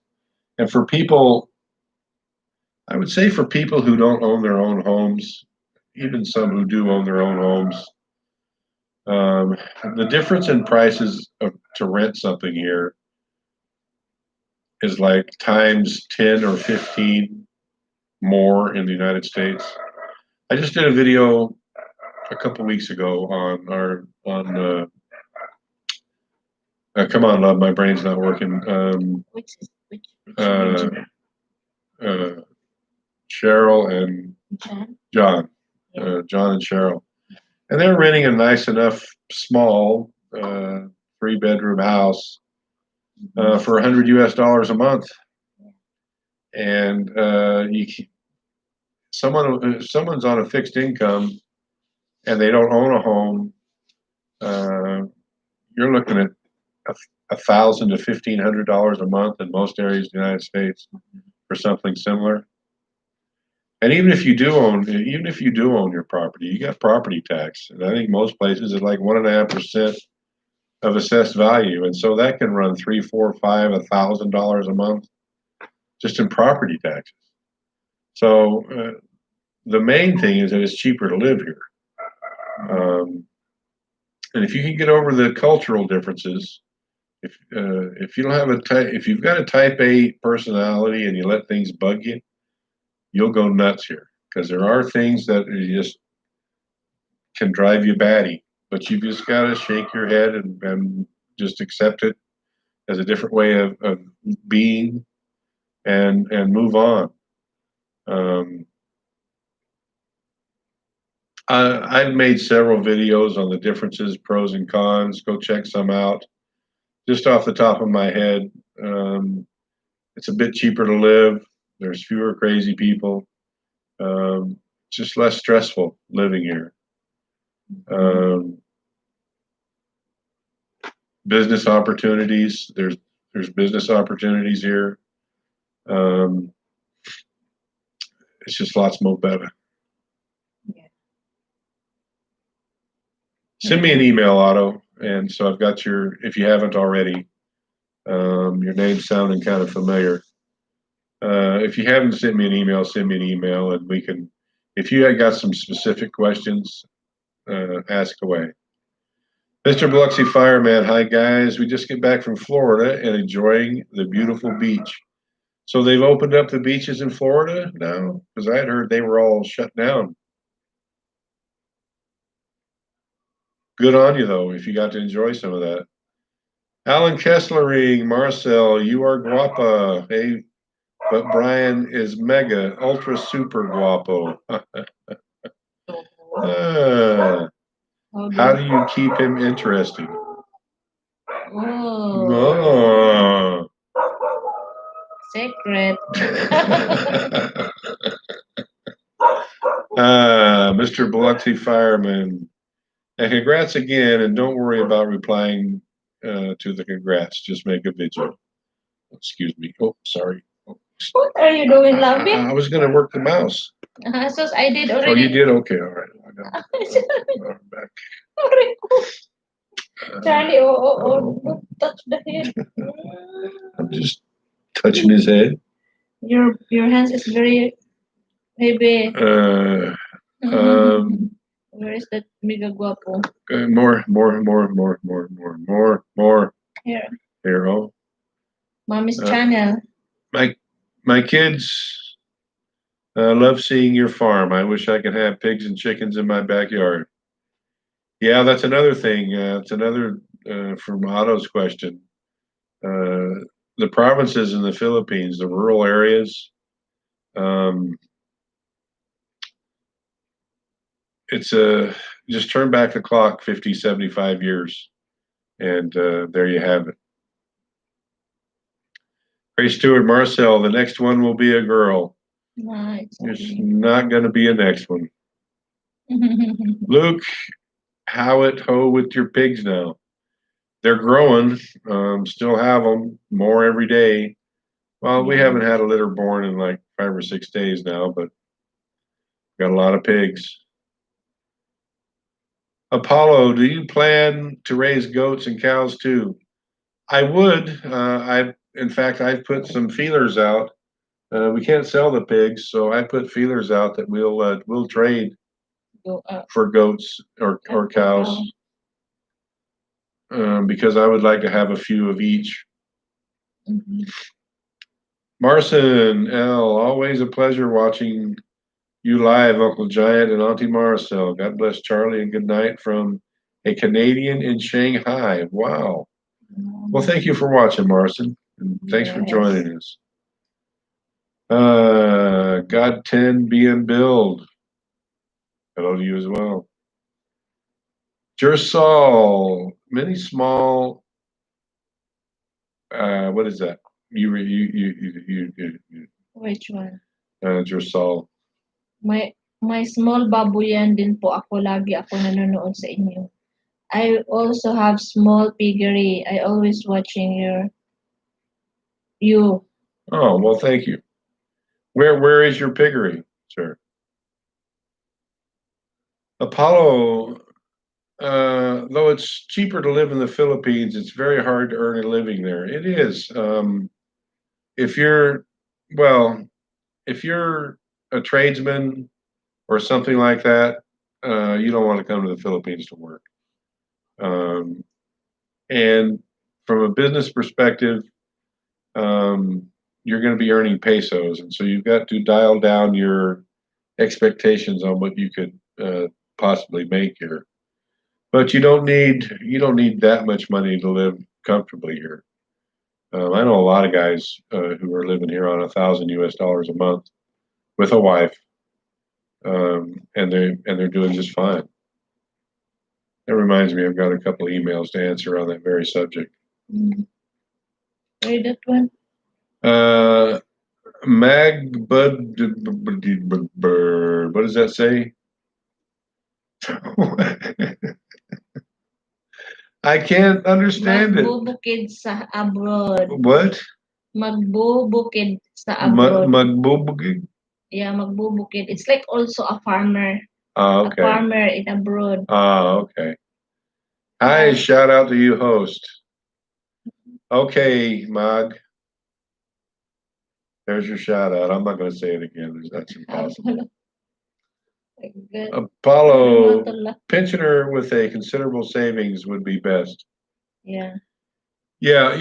And for people, I would say for people who don't own their own homes, even some who do own their own homes, the difference in prices to rent something here is like times 10 or 15 more in the United States. I just did a video a couple weeks ago on come on, love, my brain's not working. Cheryl and John and Cheryl, and they're renting a nice enough small 3-bedroom house for $100 a month, and someone's on a fixed income and they don't own a home. You're looking at $1,000 to $1,500 a month in most areas of the United States for something similar. And even if you do own your property, you got property tax, and I think most places it's like 1.5% of assessed value, and so that can run $3, $4, $5, $1,000 a month just in property taxes. So the main thing is that it's cheaper to live here, and if you can get over the cultural differences, if you don't have if you've got a type A personality and you let things bug you, you'll go nuts here, because there are things that you just can drive you batty, but you just got to shake your head and just accept it as a different way of being and move on. I've made several videos on the differences, pros and cons. Go check some out. Just off the top of my head, it's a bit cheaper to live. There's fewer crazy people. Just less stressful living here. Business opportunities. There's business opportunities here. It's just lots more better. Yeah. Send me an email, Otto, and so I've got if you haven't already, your name's sounding kind of familiar. If you haven't sent me an email, send me an email, and we can, if you had got some specific questions, ask away. Mr. Biloxi Fireman, hi guys. We just get back from Florida and enjoying the beautiful beach. So they've opened up the beaches in Florida now? Because I had heard they were all shut down. Good on you, though, if you got to enjoy some of that. Alan Kesslering, Marcel, you are guapa. Hey, but Brian is mega, ultra, super guapo. How do you keep him interesting? Oh. Secret. Mr. Biloxi Fireman. And congrats again, and don't worry about replying to the congrats. Just make a video. Excuse me. Oh, sorry. What are you doing, Lambi? I was going to work the mouse. So I did already. Oh, you did? Okay, all right. I got it. Back. Charlie, touch the head. I'm just touching his head. Your hands is very heavy. Where is that mega guapo? More. Here. Oh. Mommy's channel. My kids love seeing your farm. I wish I could have pigs and chickens in my backyard. Yeah, that's another thing. It's another from Otto's question. The provinces in the Philippines, the rural areas, it's just turn back the clock 50, 75 years, and there you have it. Ray Stewart, Marcel, the next one will be a girl. There's not going to be a next one. Luke, Howitt, ho with your pigs now. They're growing. Still have them more every day. Well, we haven't had a litter born in like 5 or 6 days now, but got a lot of pigs. Apollo, do you plan to raise goats and cows too? I would. In fact, I've put some feelers out. We can't sell the pigs, so I put feelers out that we'll trade for goats or cows, because I would like to have a few of each. Marcin L, always a pleasure watching you live, Uncle Giant and Auntie Marcel. God bless Charlie and good night from a Canadian in Shanghai. Wow. Well, thank you for watching, Marcin, and thanks for joining us. God 10 BM Build. Hello to you as well. Jersall, many small what is that? You Which one? Dressal. May small babuyan din po ako. Lagi ako nanonood sa inyo. I also have small piggery. I always watching you. Oh, well, thank you. Where is your piggery, sir? Apollo, though it's cheaper to live in the Philippines, it's very hard to earn a living there. It is. If you're, well, if you're a tradesman or something like that, you don't want to come to the Philippines to work. And from a business perspective, you're going to be earning pesos, and so you've got to dial down your expectations on what you could possibly make here. But you don't need that much money to live comfortably here. I know a lot of guys who are living here on $1,000 a month with a wife, and they're doing just fine. That reminds me, I've got a couple of emails to answer on that very subject. Read that one. Magbud, what does that say? I can't understand it. Magbubukid sa abroad. What? Magbubukid sa abroad. Magbubukid? Yeah, magbubukid. It's like also a farmer. Okay. A farmer in abroad. Okay. Hi, shout out to you, host. Okay, Mag. There's your shout out. I'm not going to say it again. That's impossible. Apollo, pensioner with a considerable savings would be best. Yeah. Yeah,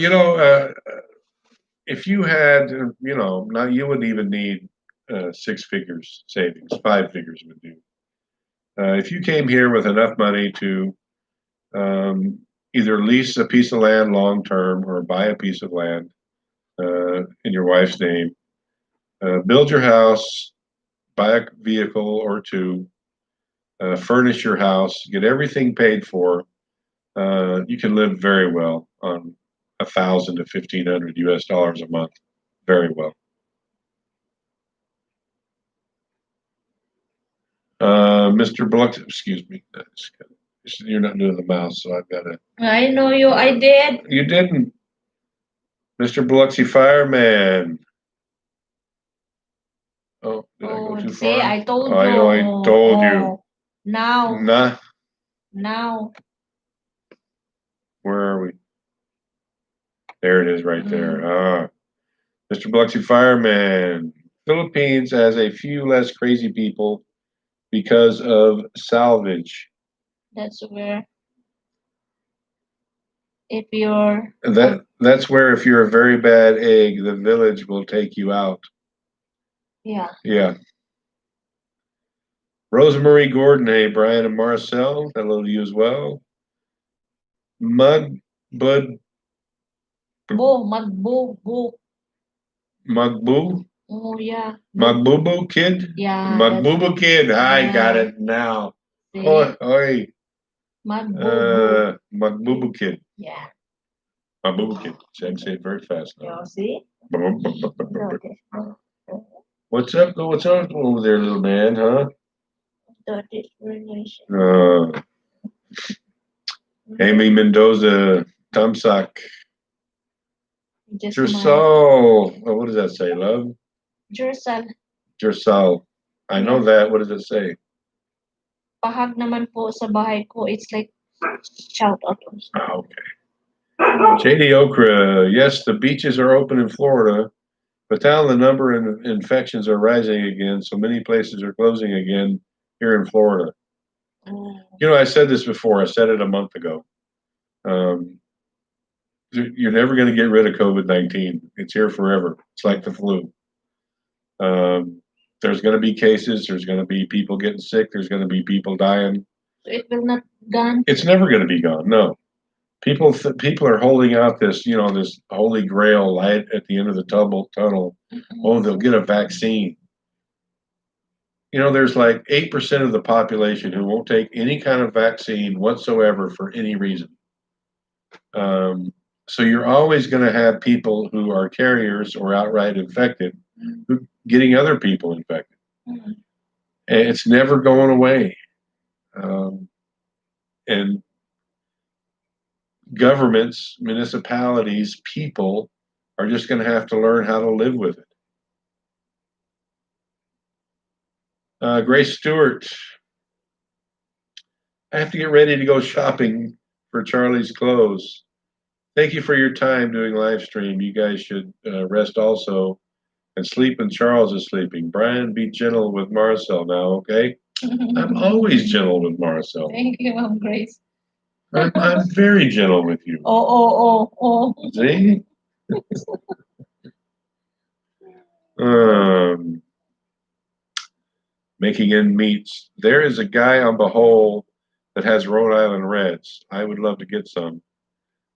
if you had, now you wouldn't even need 6 figures savings. 5 figures would do. If you came here with enough money to either lease a piece of land long term or buy a piece of land in your wife's name, build your house, buy a vehicle or two, furnish your house, get everything paid for, you can live very well on $1,000 to $1,500 a month. Very well. Mr. Blux, excuse me. You're not doing the mouse, so I've got to. I know you. I did. You didn't. Mr. Biloxi Fireman. Oh, did I go too see, far? I told you. I know, I told you. Now. Nah. Now. Where are we? There it is right there. Mr. Biloxi Fireman. Philippines has a few less crazy people because of salvage. That's where if you're that's where if you're a very bad egg, the village will take you out. Yeah. Yeah. Rosemarie Gordon, hey Brian and Marcel, hello to you as well. Magbu. Magbu? Oh yeah. Magbubu Kid? Yeah. Magbubu Kid. I got it now. Oi. Magbubu. Magbubu Kid. Yeah. Magbubu Kid. Say it very fast now. You see? What's up? What's up over there, little man, huh? Amy Mendoza, Tamsak. Jersal. Oh, what does that say, love? Jersal. Jersal. I know that. What does it say? Pahag naman po sa bahay ko. It's like shout out. Oh, okay. JD Okra. Yes, the beaches are open in Florida, but now the number of infections are rising again, so many places are closing again here in Florida. I said this before. I said it a month ago. You're never going to get rid of COVID-19. It's here forever. It's like the flu. There's going to be cases. There's going to be people getting sick. There's going to be people dying. It will not gone. It's never going to be gone. No. People are holding out this, this holy grail light at the end of the tunnel. Oh, they'll get a vaccine. There's like 8% of the population who won't take any kind of vaccine whatsoever for any reason. So you're always going to have people who are carriers or outright infected who getting other people infected. And it's never going away. And governments, municipalities, people are just going to have to learn how to live with it. Grace Stewart, I have to get ready to go shopping for Charlie's clothes. Thank you for your time doing live stream. You guys should rest also and sleep when Charles is sleeping. Brian, be gentle with Marcel now, okay? I'm always gentle with Marcel. Thank you, Mom Grace. I'm very gentle with you. Oh. See? Making end meets. There is a guy on Bohol that has Rhode Island Reds. I would love to get some.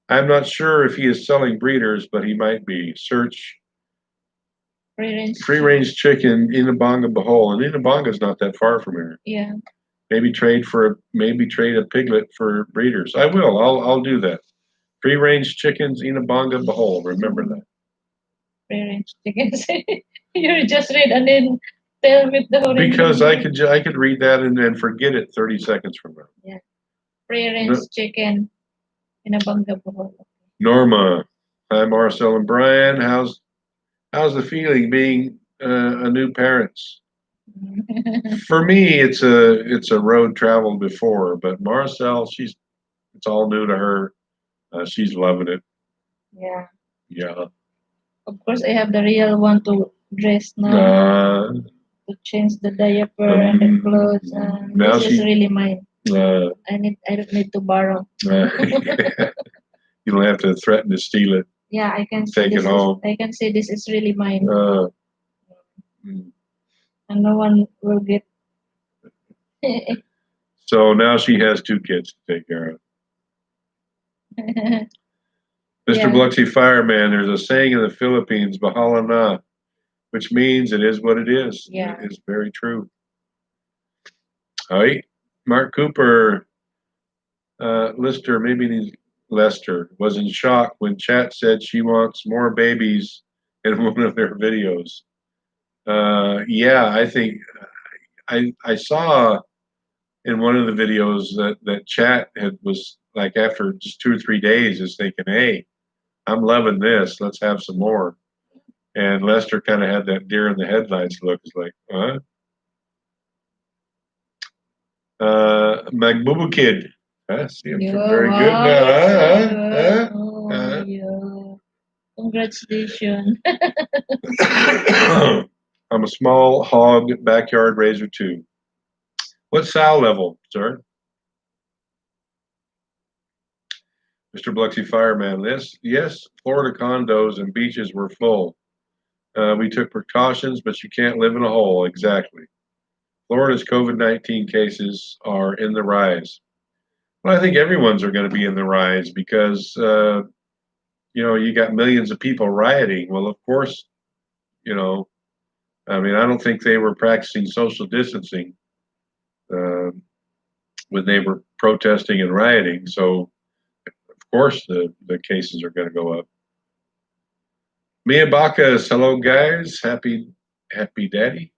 I'm not sure if he is selling breeders, but he might be. Search free range chicken Inabanga Bohol, and Inabanga is not that far from here. Yeah. Maybe trade a piglet for breeders. I will. I'll do that. Free range chickens Inabanga Bohol. Remember that. Free range chickens. You just read and then tell me the whole. Because I could read that and then forget it 30 seconds from now. Yeah. Free range chicken Inabanga Bohol. Norma, hi Marcel and Brian. How's the feeling being a new parents? For me, it's a road traveled before, but Marcel, it's all new to her. She's loving it. Yeah. Yeah. Of course, I have the real one to dress now, to change the diaper and the clothes. Now this is really mine. I don't need to borrow. You don't have to threaten to steal it. Yeah, I can take it home. I can say this is really mine. And no one will get. So now she has 2 kids to take care of. Mr. Bluxy Fireman, there's a saying in the Philippines, Bahala na, which means it is what it is. Yeah. It is very true. All right. Mark Cooper, Lester was in shock when Chat said she wants more babies in one of their videos. Yeah, I think I saw in one of the videos that Chat was like after just 2 or 3 days is thinking, hey, I'm loving this. Let's have some more. And Lester kind of had that deer in the headlights look. It's like, huh? Magbubu Kid. See, I'm very good now. Yeah. Congratulations. I'm a small hog backyard raiser too. What sow level, sir? Mr. Bluxy Fireman, yes, Florida condos and beaches were full. We took precautions, but you can't live in a hole. Exactly. Florida's COVID-19 cases are in the rise. Well, I think everyone's are going to be in the rise because, you got millions of people rioting. Well, of course, I don't think they were practicing social distancing when they were protesting and rioting. So, of course, the cases are going to go up. Mia Bacchus, hello guys, happy daddy.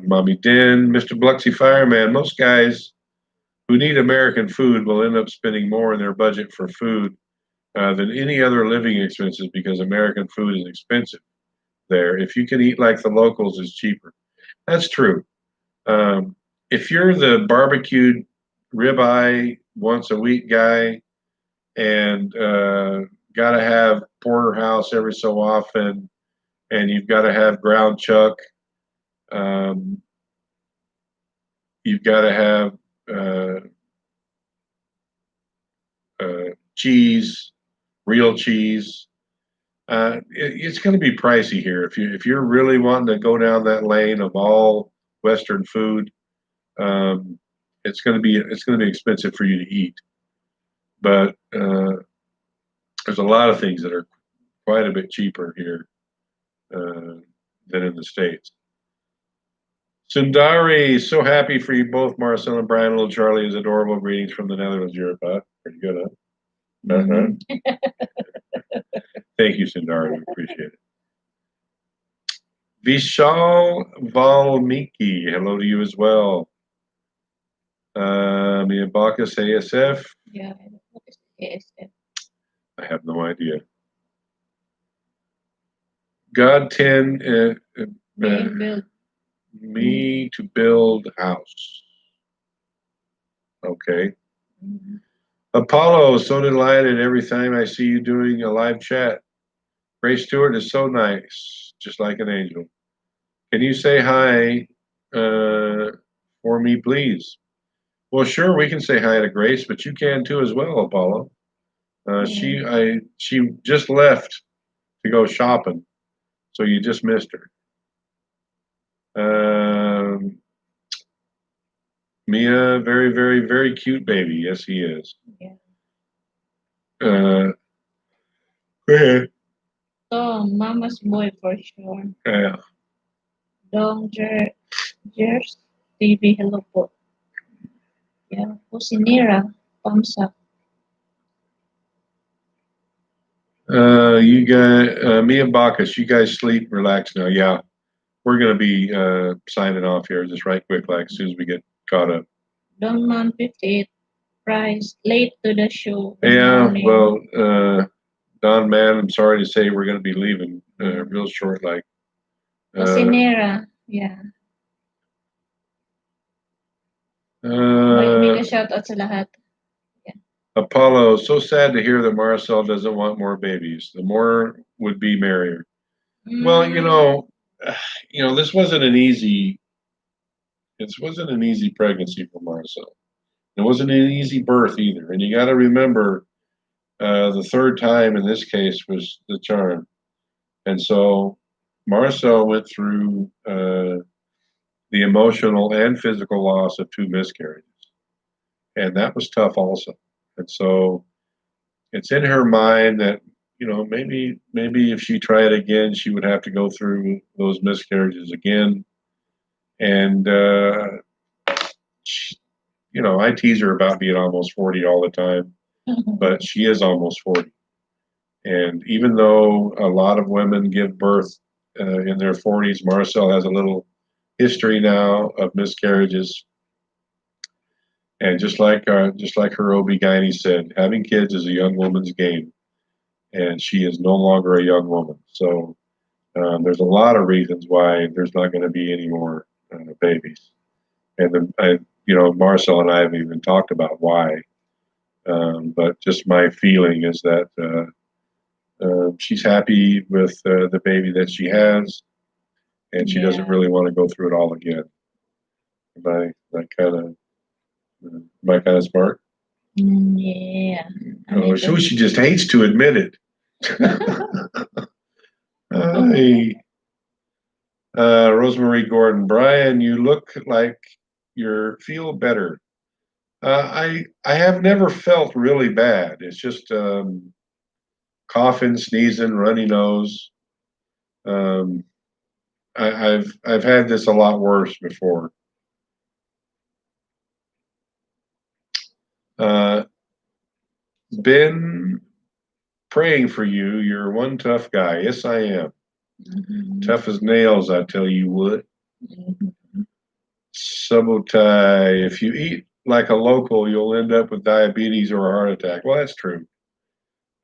Mommy Den, Mr. Bluxy Fireman. Most guys who need American food will end up spending more in their budget for food than any other living expenses because American food is expensive there. If you can eat like the locals, it's cheaper. That's true. If you're the barbecued ribeye once a week guy and got to have porterhouse every so often, and you've got to have ground chuck, you've got to have cheese, real cheese. It's going to be pricey here. If you're really wanting to go down that lane of all Western food, it's going to be expensive for you to eat. But there's a lot of things that are quite a bit cheaper here than in the States. Sundari, so happy for you both, Marcel and Brian. Little Charlie is adorable. Greetings from the Netherlands, Europe. Pretty good, huh? Thank you, Sundari. We appreciate it. Vishal Valmiki, hello to you as well. Mia Bacchus, ASF. Yeah, what is ASF? I have no idea. God 10 Build. me to build house. Okay. Apollo, so delighted every time I see you doing a live chat. Ray Stewart is so nice, just like an angel. Can you say hi for me, please? Well, sure, we can say hi to Grace, but you can too as well, Apollo. She just left to go shopping, so you just missed her. Mia, very, very, very cute baby. Yes, he is. Yeah. Go ahead. So, mama's boy for sure. Yeah. Dong Jers TV, hello po. Yeah, Pusinira, thumbs up. You guys, Mia Bacchus, you guys sleep, relax now. Yeah, we're gonna be signing off here just right quick, like as soon as we get caught up. Don Man 58 price late to the show. Yeah, well, Don Man, I'm sorry to say we're gonna be leaving real short, like. Pusinira, yeah. Mega shout out sa lahat. Apollo, so sad to hear that Marcel doesn't want more babies. The more would be merrier. Well, this wasn't an easy. This wasn't an easy pregnancy for Marcel. It wasn't an easy birth either. And you got to remember, the third time in this case was the charm. And so Marcel went through the emotional and physical loss of 2 miscarriages, and that was tough also. And so it's in her mind that maybe if she tried again, she would have to go through those miscarriages again. And I tease her about being almost 40 all the time, but she is almost 40. And even though a lot of women give birth in their 40s, Marcel has a little history now of miscarriages. And just like her OB-GYN said, having kids is a young woman's game, and she is no longer a young woman. So there's a lot of reasons why there's not going to be any more babies. And Marcel and I have even talked about why. But just my feeling is that she's happy with the baby that she has, and she doesn't really want to go through it all again. Am I kind of smart? Yeah. Oh, so she just hates to admit it. Hey, Rosemary Gordon, Brian, you look like you feel better. I have never felt really bad. It's just coughing, sneezing, runny nose. I've had this a lot worse before. Been praying for you. You're one tough guy. Yes, I am. Tough as nails, I tell you what. Subotai, if you eat like a local, you'll end up with diabetes or a heart attack. Well, that's true.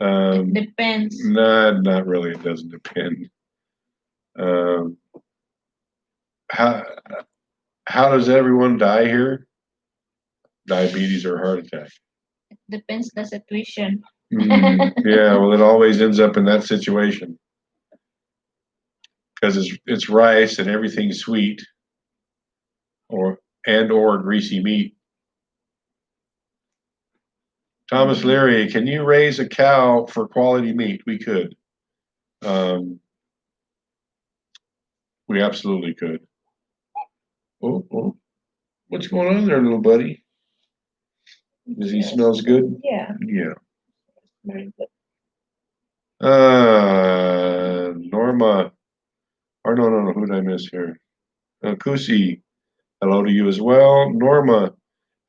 It depends. Nah, not really. It doesn't depend. How does everyone die here? Diabetes or heart attack? It depends the situation. Yeah, well, it always ends up in that situation because it's rice and everything's sweet, or greasy meat. Thomas Leary, can you raise a cow for quality meat? We could. We absolutely could. Oh, what's going on there, little buddy? Does he smells good? Yeah. Yeah. Very good. Norma. Or no, who did I miss here? Kusi. Hello to you as well. Norma,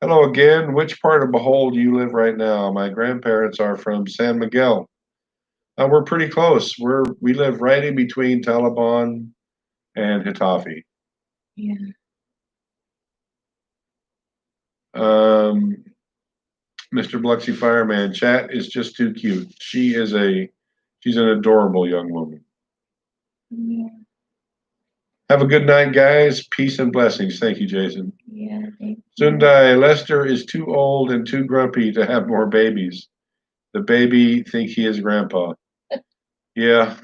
hello again. Which part of Behold do you live right now? My grandparents are from San Miguel. We're pretty close. We live right in between Talibon and Hitafi. Yeah. Mr. Bluxy Fireman, chat is just too cute. She's an adorable young woman. Yeah. Have a good night, guys. Peace and blessings. Thank you, Jason. Yeah. Sundai, Lester is too old and too grumpy to have more babies. The baby think he is grandpa. Yeah.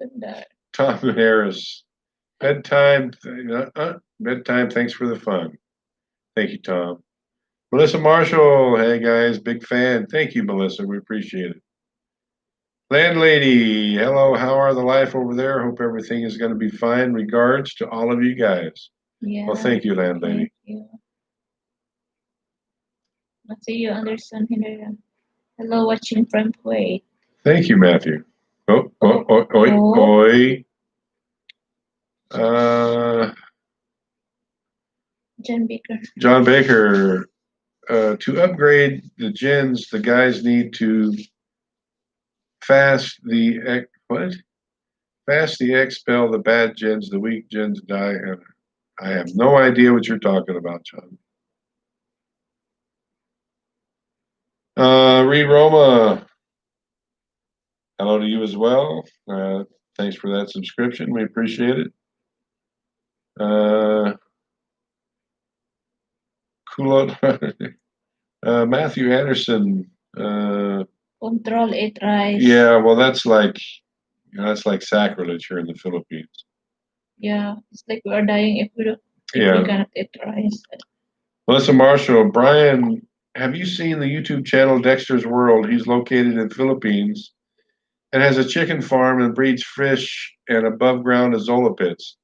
Sundai. Tom Harris. Bedtime. Bedtime. Thanks for the fun. Thank you, Tom. Melissa Marshall. Hey, guys. Big fan. Thank you, Melissa. We appreciate it. Landlady. Hello. How are the life over there? Hope everything is going to be fine. Regards to all of you guys. Yeah. Well, thank you, landlady. Thank you. Let's see you, Anderson. Hello, watching from Kuwait. Thank you, Matthew. Oi. John Baker. John Baker. To upgrade the gens, the guys need to fast the expel the bad gens, the weak gens die. And I have no idea what you're talking about, John. Reed Roma. Hello to you as well. Thanks for that subscription. We appreciate it. Matthew Anderson. Control it, right? Yeah, well, that's like sacrilege here in the Philippines. Yeah, it's like we are dying if we cannot eat rice. Melissa Marshall, Brian, have you seen the YouTube channel Dexter's World? He's located in Philippines and has a chicken farm and breeds fish and above ground Azolla pits.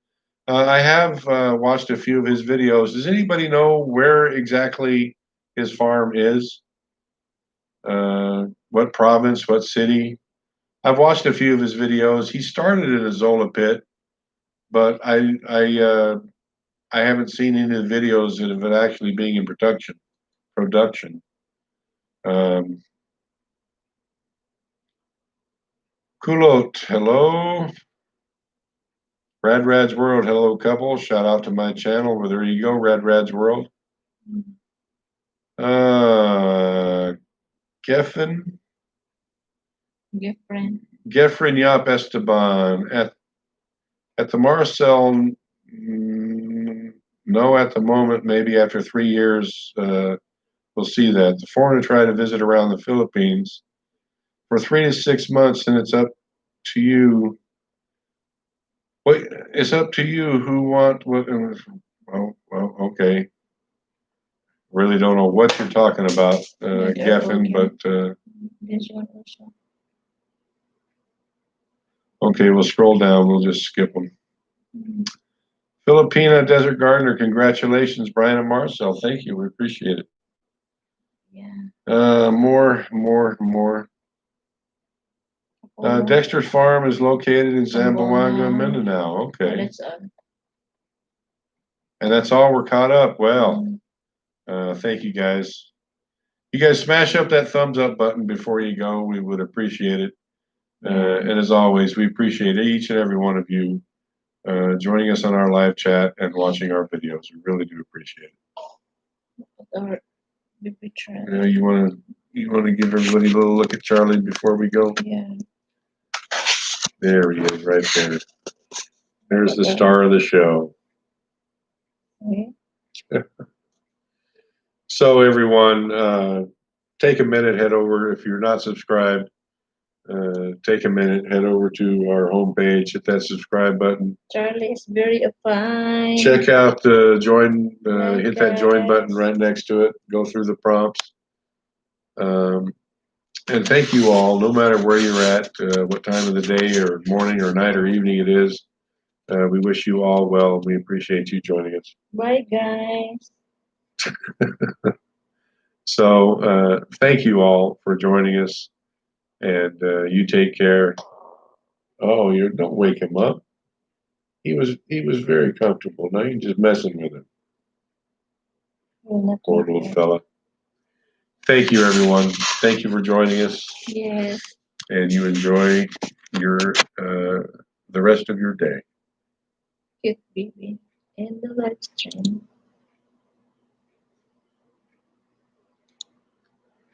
I have watched a few of his videos. Does anybody know where exactly his farm is? What province, what city? I've watched a few of his videos. He started in a Azolla pit, but I haven't seen any of the videos of it actually being in production. Kulot, hello. Rad's World, hello couple. Shout out to my channel. Well, there you go, Rad's World. Geffen Yop Esteban at the Marcel. No, at the moment, maybe after 3 years, we'll see that. The foreigner tried to visit around the Philippines for 3 to 6 months, and it's up to you. Well, it's up to you who want what. Well, okay. Really don't know what you're talking about, Geffen, but this one also. Okay, we'll scroll down. We'll just skip them. Filipina Desert Gardener, congratulations, Brian and Marcel. Thank you. We appreciate it. Yeah. More. Dexter's Farm is located in Zamboanga, Mindanao. Okay. And that's all. We're caught up. Well, thank you guys. You guys smash up that thumbs up button before you go. We would appreciate it. And as always, we appreciate each and every one of you joining us on our live chat and watching our videos. We really do appreciate it. You want to give everybody a little look at Charlie before we go? Yeah. There he is, right there. There's the star of the show. Okay. So everyone, take a minute, head over. If you're not subscribed, take a minute, head over to our homepage, hit that subscribe button. Charlie is very fine. Check out the join, hit that join button right next to it. Go through the prompts. And thank you all, no matter where you're at, what time of the day or morning or night or evening it is. We wish you all well. We appreciate you joining us. Bye, guys. So thank you all for joining us. And you take care. Oh, don't wake him up. He was very comfortable. Now you're just messing with him. Will not Poor like little that. fella. Thank you, everyone. Thank you for joining us, Yes. and you enjoy your the rest of your day. Cute baby. And the live stream.